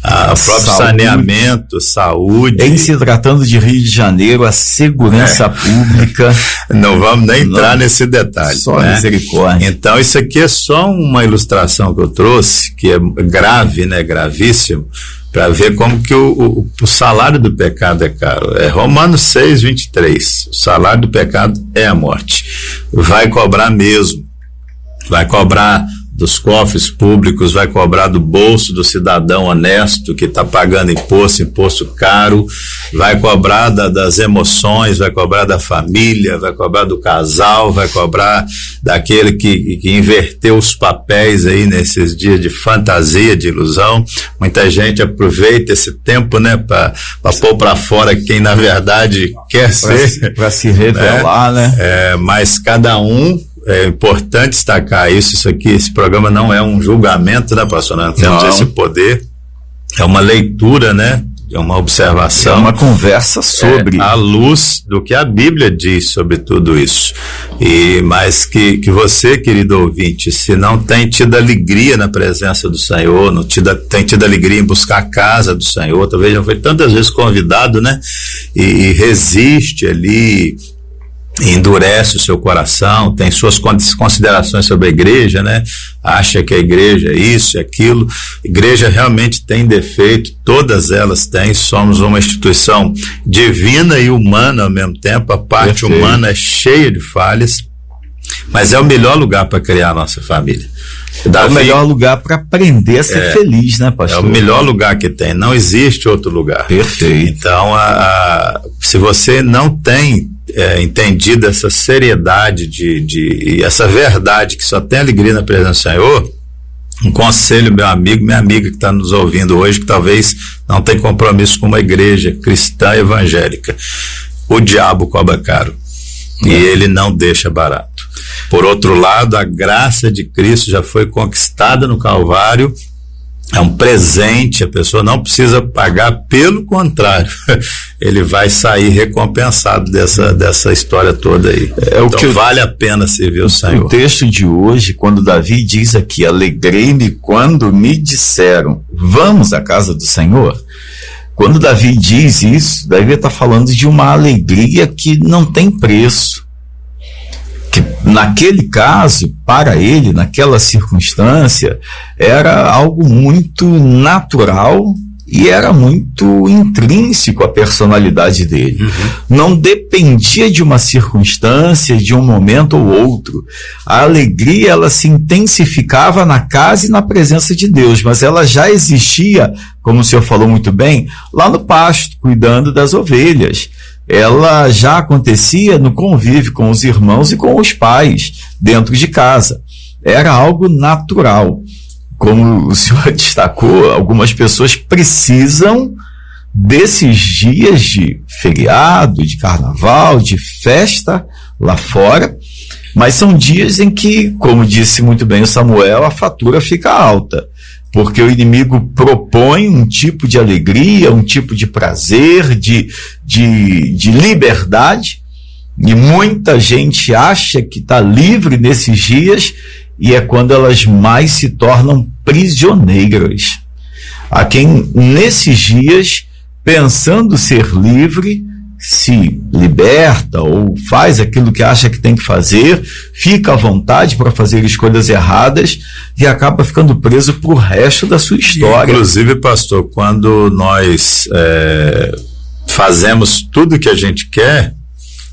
ao próprio saneamento, saúde. Em se tratando de Rio de Janeiro, a segurança pública. Não vamos nem entrar nesse detalhe. Só misericórdia. Então, isso aqui é só uma ilustração que eu trouxe, que é grave, né? Gravíssimo, para ver como que o salário do pecado é caro. É Romanos 6:23. O salário do pecado é a morte. Vai cobrar mesmo. Vai cobrar dos cofres públicos, vai cobrar do bolso do cidadão honesto que está pagando imposto caro, vai cobrar das emoções, vai cobrar da família, vai cobrar do casal, vai cobrar daquele que inverteu os papéis aí nesses dias de fantasia, de ilusão. Muita gente aproveita esse tempo, né, para pôr para fora quem na verdade quer ser, para se revelar, né? Mas cada um. É importante destacar isso aqui, esse programa não é um julgamento, né, pastor? Nós temos esse poder, é uma leitura, né? É uma observação. É uma conversa sobre. À luz do que a Bíblia diz sobre tudo isso. Mas que você, querido ouvinte, se não tem tido alegria na presença do Senhor, não tem tido alegria em buscar a casa do Senhor, talvez já foi tantas vezes convidado, né? E resiste ali, endurece o seu coração, tem suas considerações sobre a igreja, né? Acha que a igreja é isso e aquilo. A igreja realmente tem defeito, todas elas têm. Somos uma instituição divina e humana ao mesmo tempo. A parte humana é cheia de falhas, mas é o melhor lugar para criar a nossa família. É o melhor lugar para aprender a ser feliz, né, pastor? É o melhor lugar que tem, não existe outro lugar. Perfeito. Então, se você não tem entendido essa seriedade e essa verdade que só tem alegria na presença do Senhor, um conselho, meu amigo, minha amiga que está nos ouvindo hoje, que talvez não tem compromisso com uma igreja cristã evangélica: o diabo cobra caro e ele não deixa barato. Por outro lado, a graça de Cristo já foi conquistada no Calvário, é um presente, a pessoa não precisa pagar, pelo contrário, ele vai sair recompensado dessa história toda aí. Então vale a pena servir o Senhor. O texto de hoje, quando Davi diz aqui: alegrei-me quando me disseram, vamos à casa do Senhor. Quando Davi diz isso, Davi está falando de uma alegria que não tem preço. Que naquele caso, para ele, naquela circunstância, era algo muito natural e era muito intrínseco à personalidade dele. Não dependia de uma circunstância, de um momento ou outro. A alegria, ela se intensificava na casa e na presença de Deus, mas ela já existia, como o senhor falou muito bem, lá no pasto, cuidando das ovelhas. Ela já acontecia no convívio com os irmãos e com os pais, dentro de casa. Era algo natural. Como o senhor destacou, algumas pessoas precisam desses dias de feriado, de carnaval, de festa lá fora, mas são dias em que, como disse muito bem o Samuel, a fatura fica alta. Porque o inimigo propõe um tipo de alegria, um tipo de prazer, de liberdade, e muita gente acha que está livre nesses dias, e é quando elas mais se tornam prisioneiras. Há quem, nesses dias, pensando ser livre, se liberta ou faz aquilo que acha que tem que fazer, fica à vontade para fazer escolhas erradas e acaba ficando preso pro resto da sua história. Inclusive, pastor, quando nós fazemos tudo que a gente quer,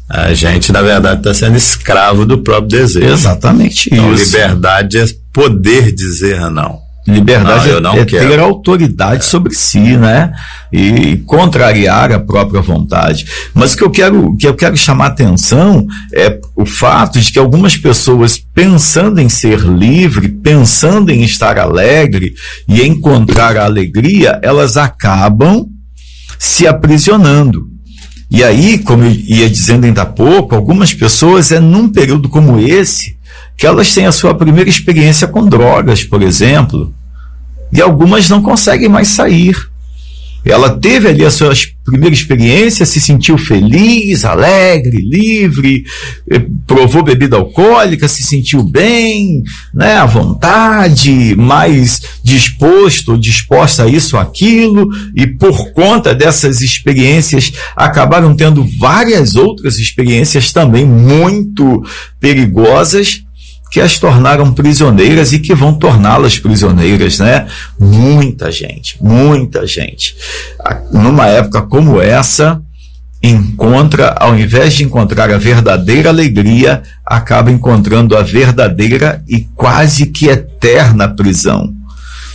a gente, na verdade, está sendo escravo do próprio desejo. Exatamente então, isso. Liberdade é poder dizer não. Liberdade é ter autoridade sobre si, né? E contrariar a própria vontade. Mas o que eu quero chamar a atenção é o fato de que algumas pessoas, pensando em ser livre, pensando em estar alegre e encontrar a alegria, elas acabam se aprisionando. E aí, como eu ia dizendo ainda há pouco, algumas pessoas, num período como esse, que elas têm a sua primeira experiência com drogas, por exemplo, e algumas não conseguem mais sair. Ela teve ali a sua primeira experiência, se sentiu feliz, alegre, livre, provou bebida alcoólica, se sentiu bem, né, à vontade, mais disposto ou disposta a isso ou aquilo, e por conta dessas experiências acabaram tendo várias outras experiências também muito perigosas, que as tornaram prisioneiras e que vão torná-las prisioneiras, né? Muita gente. Numa época como essa, ao invés de encontrar a verdadeira alegria, acaba encontrando a verdadeira e quase que eterna prisão.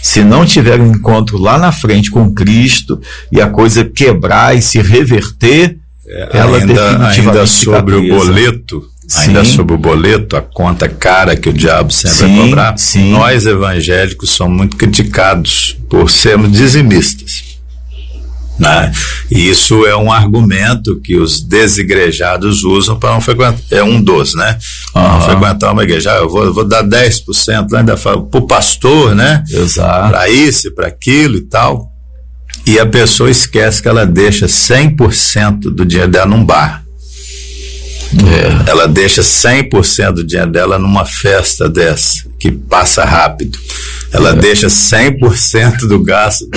Se não tiver um encontro lá na frente com Cristo e a coisa quebrar e se reverter, ela definitivamente ainda sobre o boleto. Ainda sobre o boleto, a conta cara que o diabo sempre vai cobrar, nós evangélicos somos muito criticados por sermos dizimistas, né? E isso é um argumento que os desigrejados usam para não frequentar, né? Não frequentar uma igreja. Eu vou dar 10%, ainda para o pastor, né? Exato. Para isso, para aquilo e tal. E a pessoa esquece que ela deixa 100% do dinheiro dela num bar. Ela deixa 100% do dinheiro dela numa festa dessa, que passa rápido. Ela deixa 100% do gasto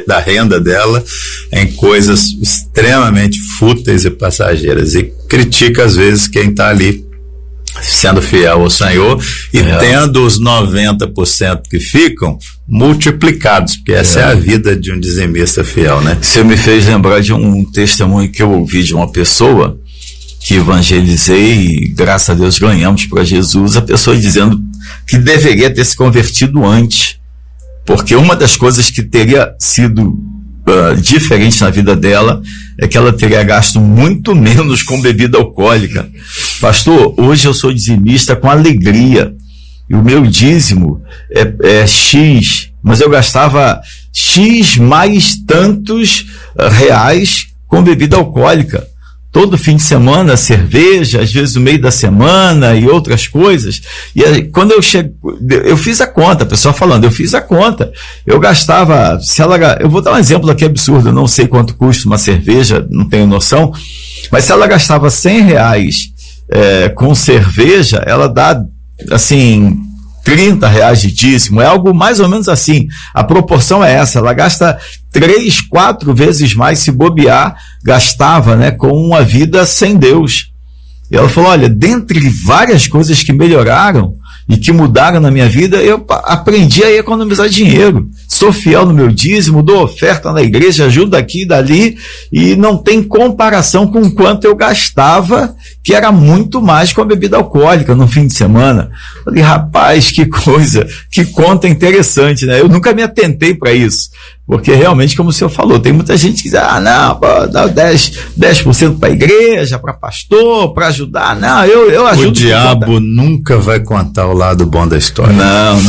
da renda dela em coisas extremamente fúteis e passageiras, e critica às vezes quem está ali sendo fiel ao Senhor e tendo os 90% que ficam multiplicados, porque essa é a vida de um dizimista fiel, né? Você me fez lembrar de um testemunho que eu ouvi de uma pessoa que evangelizei e graças a Deus ganhamos para Jesus, a pessoa dizendo que deveria ter se convertido antes, porque uma das coisas que teria sido diferente na vida dela é que ela teria gasto muito menos com bebida alcoólica. Pastor, hoje eu sou dizimista com alegria e o meu dízimo é X, mas eu gastava X mais tantos reais com bebida alcoólica. Todo fim de semana, cerveja, às vezes no meio da semana e outras coisas. E aí, quando eu chego, eu fiz a conta, a pessoa falando, eu fiz a conta. Eu gastava, eu vou dar um exemplo aqui absurdo, eu não sei quanto custa uma cerveja, não tenho noção, mas se ela gastava R$100 com cerveja, ela dá, assim, R$30 de dízimo, é algo mais ou menos assim. A proporção é essa, ela gasta 3, 4 vezes mais, se bobear, gastava, né, com uma vida sem Deus. E ela falou, olha, dentre várias coisas que melhoraram e que mudaram na minha vida, eu aprendi a economizar dinheiro. Sou fiel no meu dízimo, dou oferta na igreja, ajudo aqui e dali, e não tem comparação com o quanto eu gastava, que era muito mais com a bebida alcoólica no fim de semana. Falei, rapaz, que coisa, que conta interessante, né? Eu nunca me atentei para isso, porque realmente, como o senhor falou, tem muita gente que diz, não, dá 10% para a igreja, para pastor, para ajudar. Não, eu ajudo. O diabo nunca vai contar o lado bom da história. Não.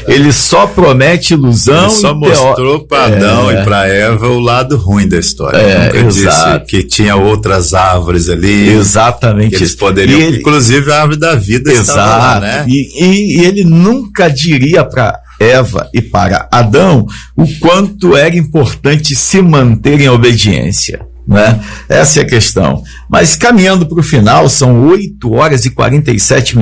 Ele só promete ilusão. Ele só mostrou para Adão e para Eva o lado ruim da história. Nunca disse que tinha outras árvores ali. Exatamente. Que eles poderiam, inclusive a árvore da vida estava lá, né? E ele nunca diria para Eva e para Adão o quanto era importante se manter em obediência, né? Essa é a questão. Mas caminhando para o final, são 8h47.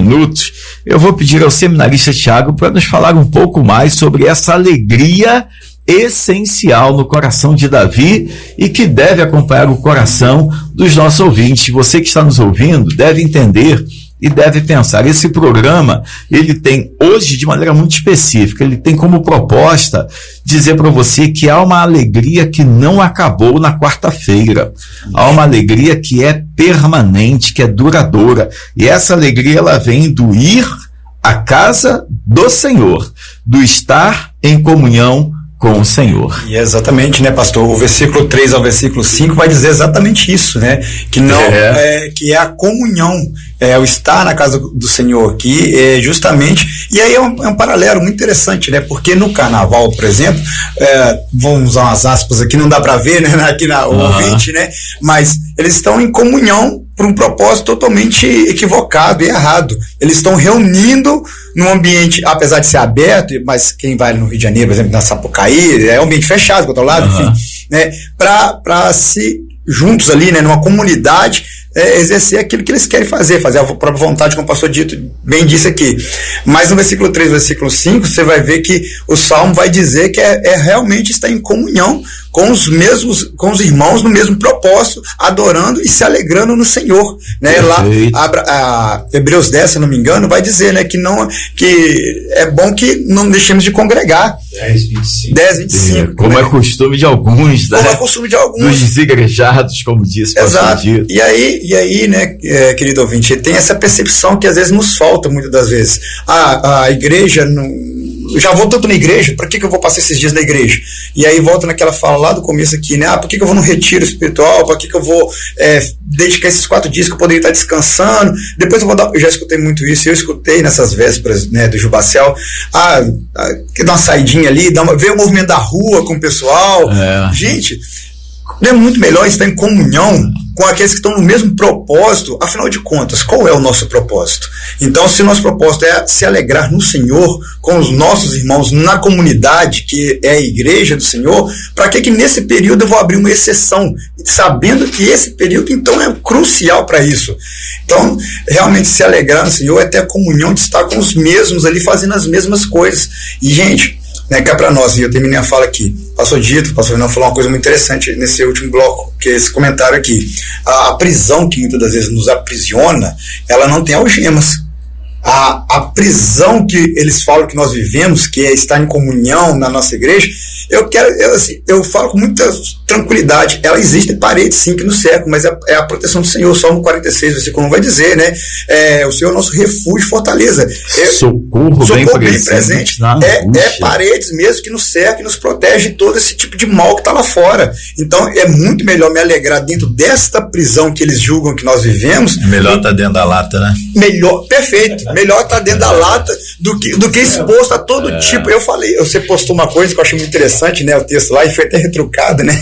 Eu vou pedir ao seminarista Tiago para nos falar um pouco mais sobre essa alegria essencial no coração de Davi e que deve acompanhar o coração dos nossos ouvintes. Você que está nos ouvindo deve entender e deve pensar, esse programa, ele tem hoje, de maneira muito específica, ele tem como proposta dizer para você que há uma alegria que não acabou na quarta-feira, há uma alegria que é permanente, que é duradoura, e essa alegria ela vem do ir à casa do Senhor, do estar em comunhão com o Senhor. E exatamente, né, pastor? O versículo 3 ao versículo 5 vai dizer exatamente isso, né? Que não que é a comunhão, o estar na casa do Senhor, que é justamente, e aí é um paralelo muito interessante, né? Porque no carnaval, por exemplo, vamos usar umas aspas aqui, não dá para ver, né, aqui o ouvinte, né? Mas eles estão em comunhão por um propósito totalmente equivocado e errado. Eles estão reunindo num ambiente, apesar de ser aberto, mas quem vai no Rio de Janeiro, por exemplo, na Sapucaí, é um ambiente fechado, do outro lado, enfim, né, para se juntos ali, né, numa comunidade, exercer aquilo que eles querem fazer a própria vontade, como o pastor Dito bem disse aqui. Mas no versículo 3, versículo 5, você vai ver que o Salmo vai dizer que realmente está em comunhão com os irmãos no mesmo propósito, adorando e se alegrando no Senhor, né? Lá, Hebreus 10, se não me engano, vai dizer, né, que é bom que não deixemos de congregar. 10:25. Como é costume de alguns, né? Como é costume de alguns. Dos desigrejados, como disse o pastor Dito. E aí, né, querido ouvinte, tem essa percepção que às vezes nos falta, muitas das vezes. A igreja não. Já vou tanto na igreja, para que eu vou passar esses dias na igreja? E aí volta naquela fala lá do começo aqui, né? Por que eu vou no retiro espiritual? Para que eu vou dedicar esses 4 dias que eu poderia estar descansando? Depois eu já escutei muito isso, eu escutei nessas vésperas, né, do Jubacel, que dá uma saidinha ali, ver o movimento da rua com o pessoal. Gente, é muito melhor estar em comunhão com aqueles que estão no mesmo propósito. Afinal de contas, qual é o nosso propósito? Então, se o nosso propósito é se alegrar no Senhor, com os nossos irmãos na comunidade, que é a igreja do Senhor, para que nesse período eu vou abrir uma exceção, sabendo que esse período, então, é crucial para isso. Então, realmente se alegrar no Senhor é ter a comunhão de estar com os mesmos ali, fazendo as mesmas coisas. E, gente, né, cá para nós, e eu terminei a fala aqui, pastor Fernando falou uma coisa muito interessante nesse último bloco, que é esse comentário aqui. A prisão que muitas das vezes nos aprisiona, ela não tem algemas. A prisão que eles falam que nós vivemos, que é estar em comunhão na nossa igreja, eu falo com muita tranquilidade, ela existe, paredes sim que nos cercam, mas é a proteção do Senhor. Salmo 46, versículo 1 vai dizer, né? O Senhor é o nosso refúgio e fortaleza. Socorro bem presente. É paredes mesmo que nos cercam e nos protege de todo esse tipo de mal que está lá fora. Então é muito melhor me alegrar dentro desta prisão que eles julgam que nós vivemos. É melhor estar dentro da lata, né? Perfeito. Melhor estar dentro da lata do que exposto a todo tipo. Você postou uma coisa que eu achei muito interessante, né? O texto lá, e foi até retrucado, né?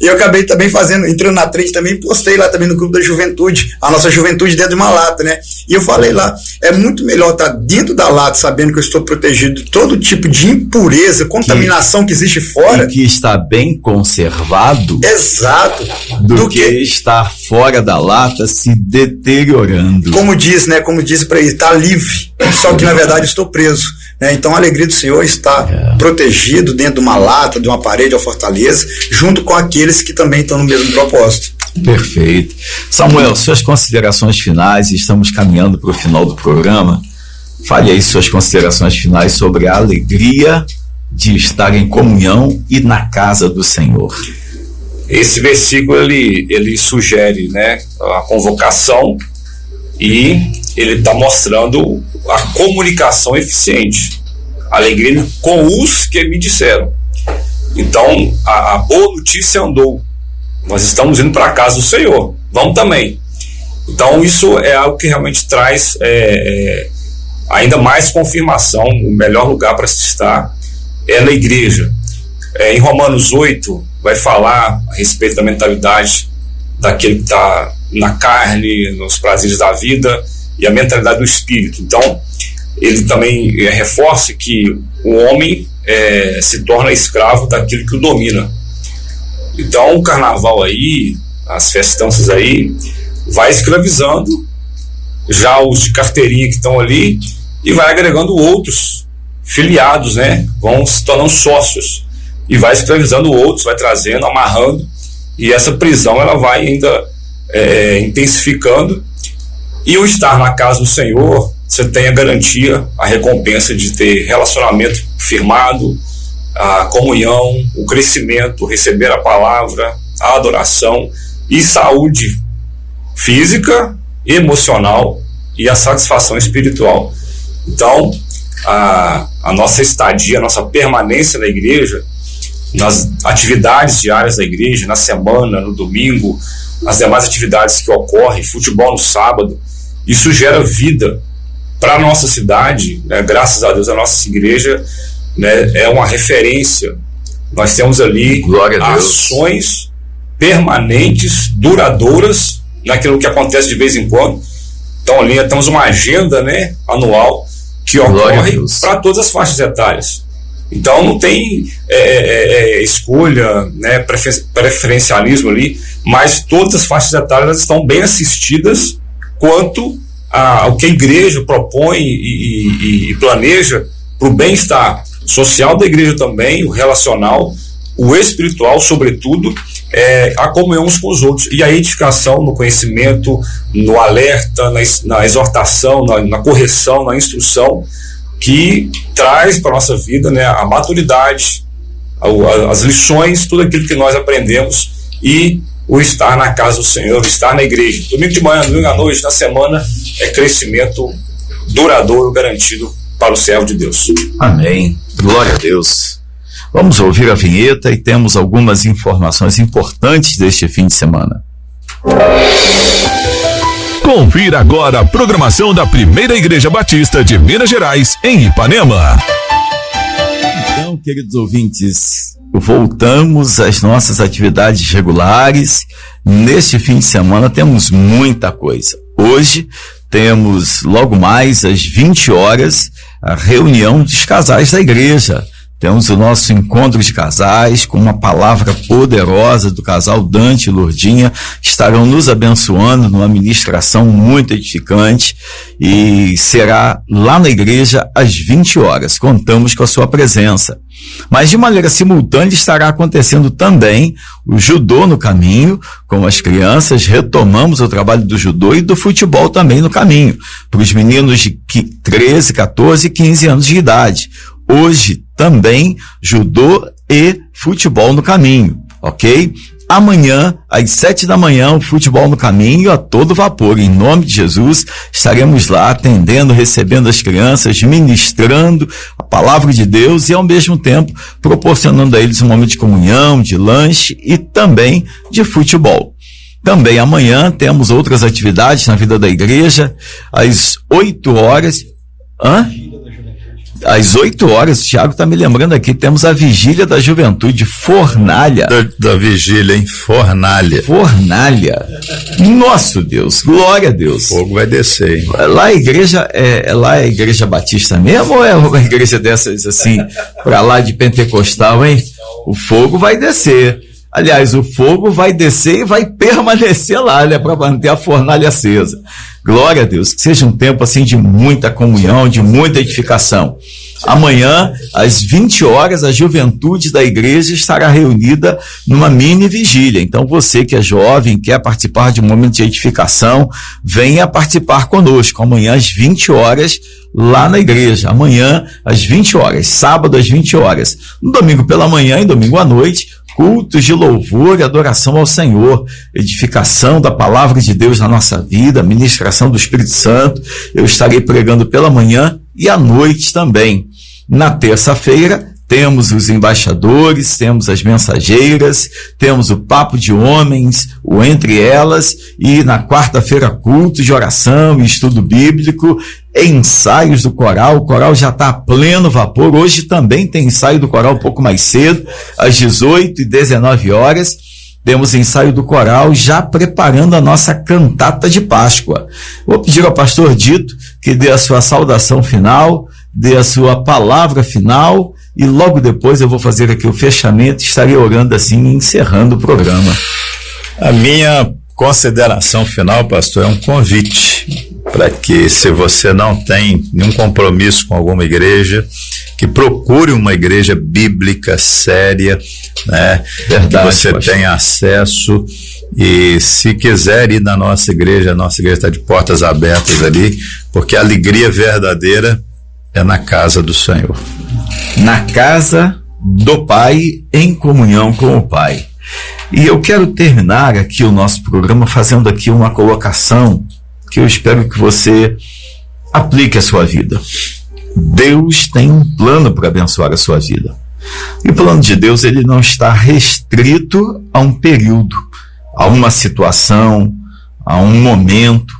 E eu acabei também entrando na trend também, postei lá também no grupo da juventude, a nossa juventude dentro de uma lata, né? E eu falei lá, é muito melhor estar dentro da lata, sabendo que eu estou protegido de todo tipo de impureza, contaminação que existe fora. E que está bem conservado. Exato. Do que estar fora da lata se deteriorando. Como diz para ele, está livre, só que na verdade estou preso. Então a alegria do Senhor está protegido dentro de uma lata, de uma parede ou fortaleza, junto com aqueles que também estão no mesmo propósito. Perfeito. Samuel, suas considerações finais, estamos caminhando para o final do programa. Fale aí suas considerações finais sobre a alegria de estar em comunhão e na casa do Senhor. Esse versículo ele sugere, né, a convocação, e ele está mostrando a comunicação eficiente, alegria com os que me disseram. Então a boa notícia andou, nós estamos indo para a casa do Senhor, vamos também. Então isso é algo que realmente traz ainda mais confirmação. O melhor lugar para se estar é na igreja. Em Romanos 8 vai falar a respeito da mentalidade daquele que está na carne, nos prazeres da vida, e a mentalidade do espírito. Então ele também reforça que o homem se torna escravo daquilo que o domina. Então o carnaval aí, as festanças aí, vai escravizando já os de carteirinha que estão ali, e vai agregando outros filiados, né? Vão se tornando sócios, e vai escravizando outros, vai trazendo, amarrando, e essa prisão ela vai ainda intensificando. E o estar na casa do Senhor, você tem a garantia, a recompensa de ter relacionamento firmado, a comunhão, o crescimento, receber a palavra, a adoração e saúde física, emocional e a satisfação espiritual. Então, a nossa estadia, a nossa permanência na igreja, nas atividades diárias da igreja, na semana, no domingo, as demais atividades que ocorrem, futebol no sábado, isso gera vida para a nossa cidade, né? Graças a Deus a nossa igreja, né, é uma referência. Nós temos ali ações permanentes, duradouras, naquilo que acontece de vez em quando. Então ali temos uma agenda, né, anual que ocorre para todas as faixas etárias. Então não tem escolha, né, preferencialismo ali, mas todas as faixas etárias estão bem assistidas quanto ao que a igreja propõe e planeja para o bem-estar social da igreja também, o relacional, o espiritual, sobretudo, a comunhão uns com os outros, e a edificação no conhecimento, no alerta, na exortação, na correção, na instrução, que traz para a nossa vida, né, a maturidade, as lições, tudo aquilo que nós aprendemos, e o estar na casa do Senhor, o estar na igreja. Domingo de manhã, domingo à noite, na semana, é crescimento duradouro, garantido para o servo de Deus. Amém. Glória a Deus. Vamos ouvir a vinheta e temos algumas informações importantes deste fim de semana. Confira agora a programação da Primeira Igreja Batista de Minas Gerais, em Ipanema. Então, queridos ouvintes, voltamos às nossas atividades regulares. Neste fim de semana temos muita coisa. Hoje temos logo mais às 20 horas a reunião dos casais da igreja. Temos o nosso encontro de casais com uma palavra poderosa do casal Dante e Lourdinha. Estarão nos abençoando numa ministração muito edificante e será lá na igreja às 20 horas. Contamos com a sua presença. Mas de maneira simultânea estará acontecendo também o judô no caminho, com as crianças. Retomamos o trabalho do judô e do futebol também no caminho, para os meninos de 13, 14 e 15 anos de idade. Hoje também judô e futebol no caminho, ok? Amanhã, às 7 da manhã, o futebol no caminho a todo vapor. Em nome de Jesus, estaremos lá atendendo, recebendo as crianças, ministrando a palavra de Deus e, ao mesmo tempo, proporcionando a eles um momento de comunhão, de lanche e também de futebol. Também amanhã temos outras atividades na vida da igreja, às 8 horas... Às 8 horas, o Thiago está me lembrando aqui, temos a Vigília da Juventude, Fornalha. Da Vigília, hein? Fornalha. Fornalha. Nosso Deus, glória a Deus. O fogo vai descer, hein? Lá a igreja lá é a igreja batista mesmo ou é uma igreja dessas assim, para lá de pentecostal, hein? O fogo vai descer. Aliás, o fogo vai descer e vai permanecer lá, né, para manter a fornalha acesa. Glória a Deus, que seja um tempo assim de muita comunhão, de muita edificação. Amanhã, às 20 horas, a juventude da igreja estará reunida numa mini vigília. Então, você que é jovem, quer participar de um momento de edificação, venha participar conosco. Amanhã, às 20 horas, lá na igreja. Amanhã, às 20 horas, sábado, às 20 horas. No domingo pela manhã e domingo à noite, cultos de louvor e adoração ao Senhor, edificação da palavra de Deus na nossa vida, ministração do Espírito Santo. Eu estarei pregando pela manhã e à noite também. Na terça-feira, temos os embaixadores, temos as mensageiras, temos o papo de homens, o Entre Elas, e na quarta-feira, culto de oração e estudo bíblico, ensaios do coral. O coral já está a pleno vapor. Hoje também tem ensaio do coral um pouco mais cedo, às 18 e 19 horas. Temos ensaio do coral já preparando a nossa cantata de Páscoa. Vou pedir ao pastor Dito que dê a sua saudação final, dê a sua palavra final, e logo depois eu vou fazer aqui o fechamento, estarei orando assim, encerrando o programa. A minha consideração final, pastor, é um convite para que, se você não tem nenhum compromisso com alguma igreja, que procure uma igreja bíblica séria, né? Verdade, que você tenha acesso. E se quiser ir na nossa igreja, a nossa igreja está de portas abertas ali, porque a alegria verdadeira é na casa do Senhor. Na casa do Pai, em comunhão com o Pai. E eu quero terminar aqui o nosso programa fazendo aqui uma colocação que eu espero que você aplique à sua vida. Deus tem um plano para abençoar a sua vida. E o plano de Deus, ele não está restrito a um período, a uma situação, a um momento,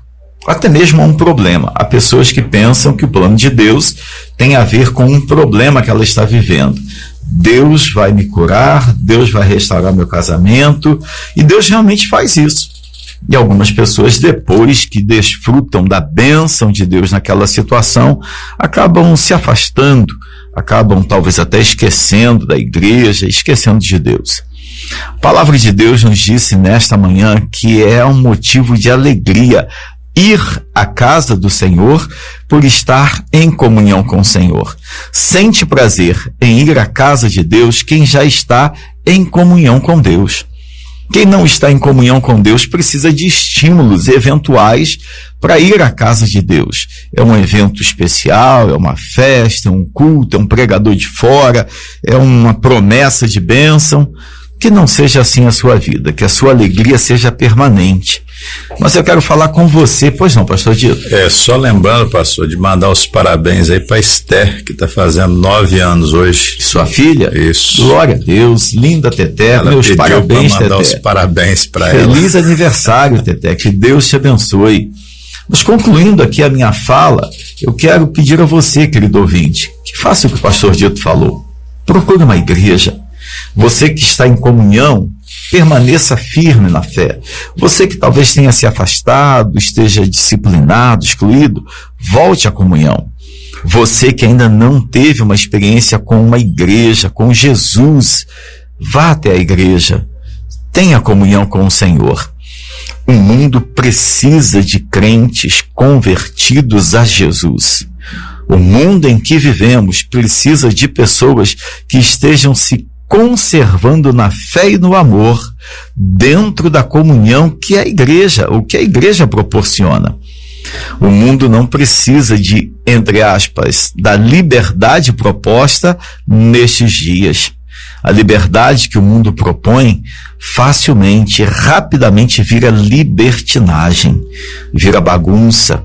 até mesmo a um problema. Há pessoas que pensam que o plano de Deus tem a ver com um problema que ela está vivendo. Deus vai me curar, Deus vai restaurar meu casamento, e Deus realmente faz isso. E algumas pessoas, depois que desfrutam da bênção de Deus naquela situação, acabam se afastando, acabam talvez até esquecendo da igreja, esquecendo de Deus. A palavra de Deus nos disse nesta manhã que é um motivo de alegria ir à casa do Senhor por estar em comunhão com o Senhor. Sente prazer em ir à casa de Deus quem já está em comunhão com Deus. Quem não está em comunhão com Deus precisa de estímulos eventuais para ir à casa de Deus. É um evento especial, é uma festa, é um culto, é um pregador de fora, é uma promessa de bênção. Que não seja assim a sua vida, que a sua alegria seja permanente. Mas eu quero falar com você, pois não, pastor Dito? Só lembrando, pastor, de mandar os parabéns aí para Esther, que está fazendo 9 anos hoje. Sua filha? Isso. Glória a Deus, linda Teté, ela meus parabéns, Teté. Mandar os parabéns para ela. Feliz aniversário, Teté, que Deus te abençoe. Mas concluindo aqui a minha fala, eu quero pedir a você, querido ouvinte, que faça o que o pastor Dito falou. Procure uma igreja. Você que está em comunhão, permaneça firme na fé. Você que talvez tenha se afastado, esteja disciplinado, excluído, volte à comunhão. Você que ainda não teve uma experiência com uma igreja, com Jesus, vá até a igreja. Tenha comunhão com o Senhor. O mundo precisa de crentes convertidos a Jesus. O mundo em que vivemos precisa de pessoas que estejam se conservando na fé e no amor, dentro da comunhão que a igreja proporciona. O mundo não precisa de, entre aspas, da liberdade proposta nestes dias. A liberdade que o mundo propõe facilmente, rapidamente vira libertinagem, vira bagunça,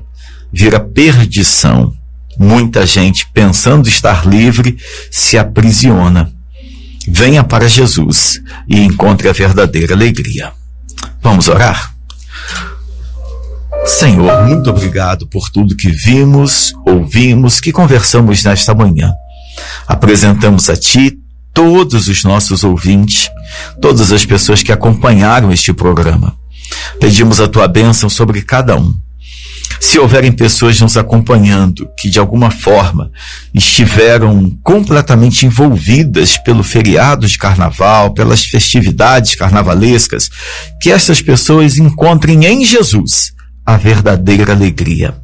vira perdição. Muita gente, pensando estar livre, se aprisiona. Venha para Jesus e encontre a verdadeira alegria. Vamos orar? Senhor, muito obrigado por tudo que vimos, ouvimos, que conversamos nesta manhã. Apresentamos a Ti todos os nossos ouvintes, todas as pessoas que acompanharam este programa. Pedimos a Tua bênção sobre cada um. Se houverem pessoas nos acompanhando que de alguma forma estiveram completamente envolvidas pelo feriado de carnaval, pelas festividades carnavalescas, que essas pessoas encontrem em Jesus a verdadeira alegria.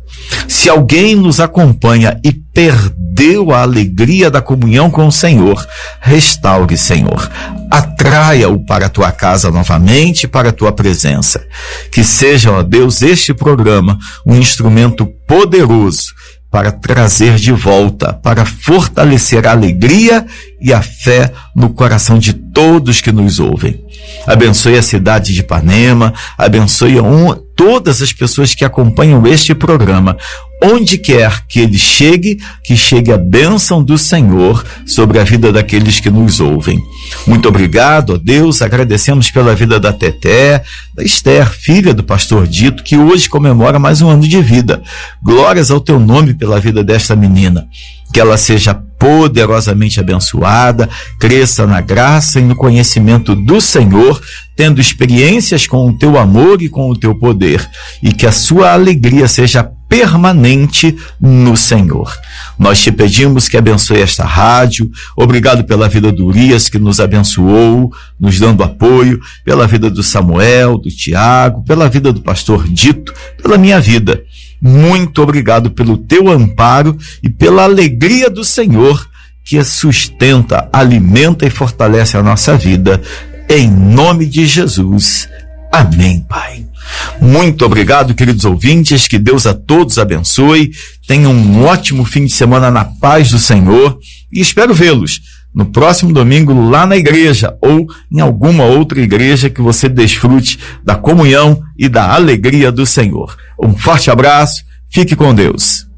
Se alguém nos acompanha e perdeu a alegria da comunhão com o Senhor, restaure, Senhor. Atraia-o para a tua casa novamente, para a tua presença. Que seja, ó Deus, este programa um instrumento poderoso para trazer de volta, para fortalecer a alegria e a fé no coração de todos que nos ouvem. Abençoe a cidade de Ipanema, abençoe todas as pessoas que acompanham este programa. Onde quer que ele chegue, que chegue a bênção do Senhor sobre a vida daqueles que nos ouvem. Muito obrigado, ó Deus, agradecemos pela vida da Teté, da Esther, filha do pastor Dito, que hoje comemora mais um ano de vida. Glórias ao teu nome pela vida desta menina. Que ela seja poderosamente abençoada, cresça na graça e no conhecimento do Senhor, tendo experiências com o teu amor e com o teu poder, e que a sua alegria seja permanente no Senhor. Nós te pedimos que abençoe esta rádio. Obrigado pela vida do Urias, que nos abençoou, nos dando apoio, pela vida do Samuel, do Tiago, pela vida do pastor Dito, pela minha vida. Muito obrigado pelo teu amparo e pela alegria do Senhor, que sustenta, alimenta e fortalece a nossa vida. Em nome de Jesus. Amém, Pai. Muito obrigado, queridos ouvintes, que Deus a todos abençoe, tenham um ótimo fim de semana na paz do Senhor e espero vê-los no próximo domingo lá na igreja ou em alguma outra igreja que você desfrute da comunhão e da alegria do Senhor. Um forte abraço, fique com Deus.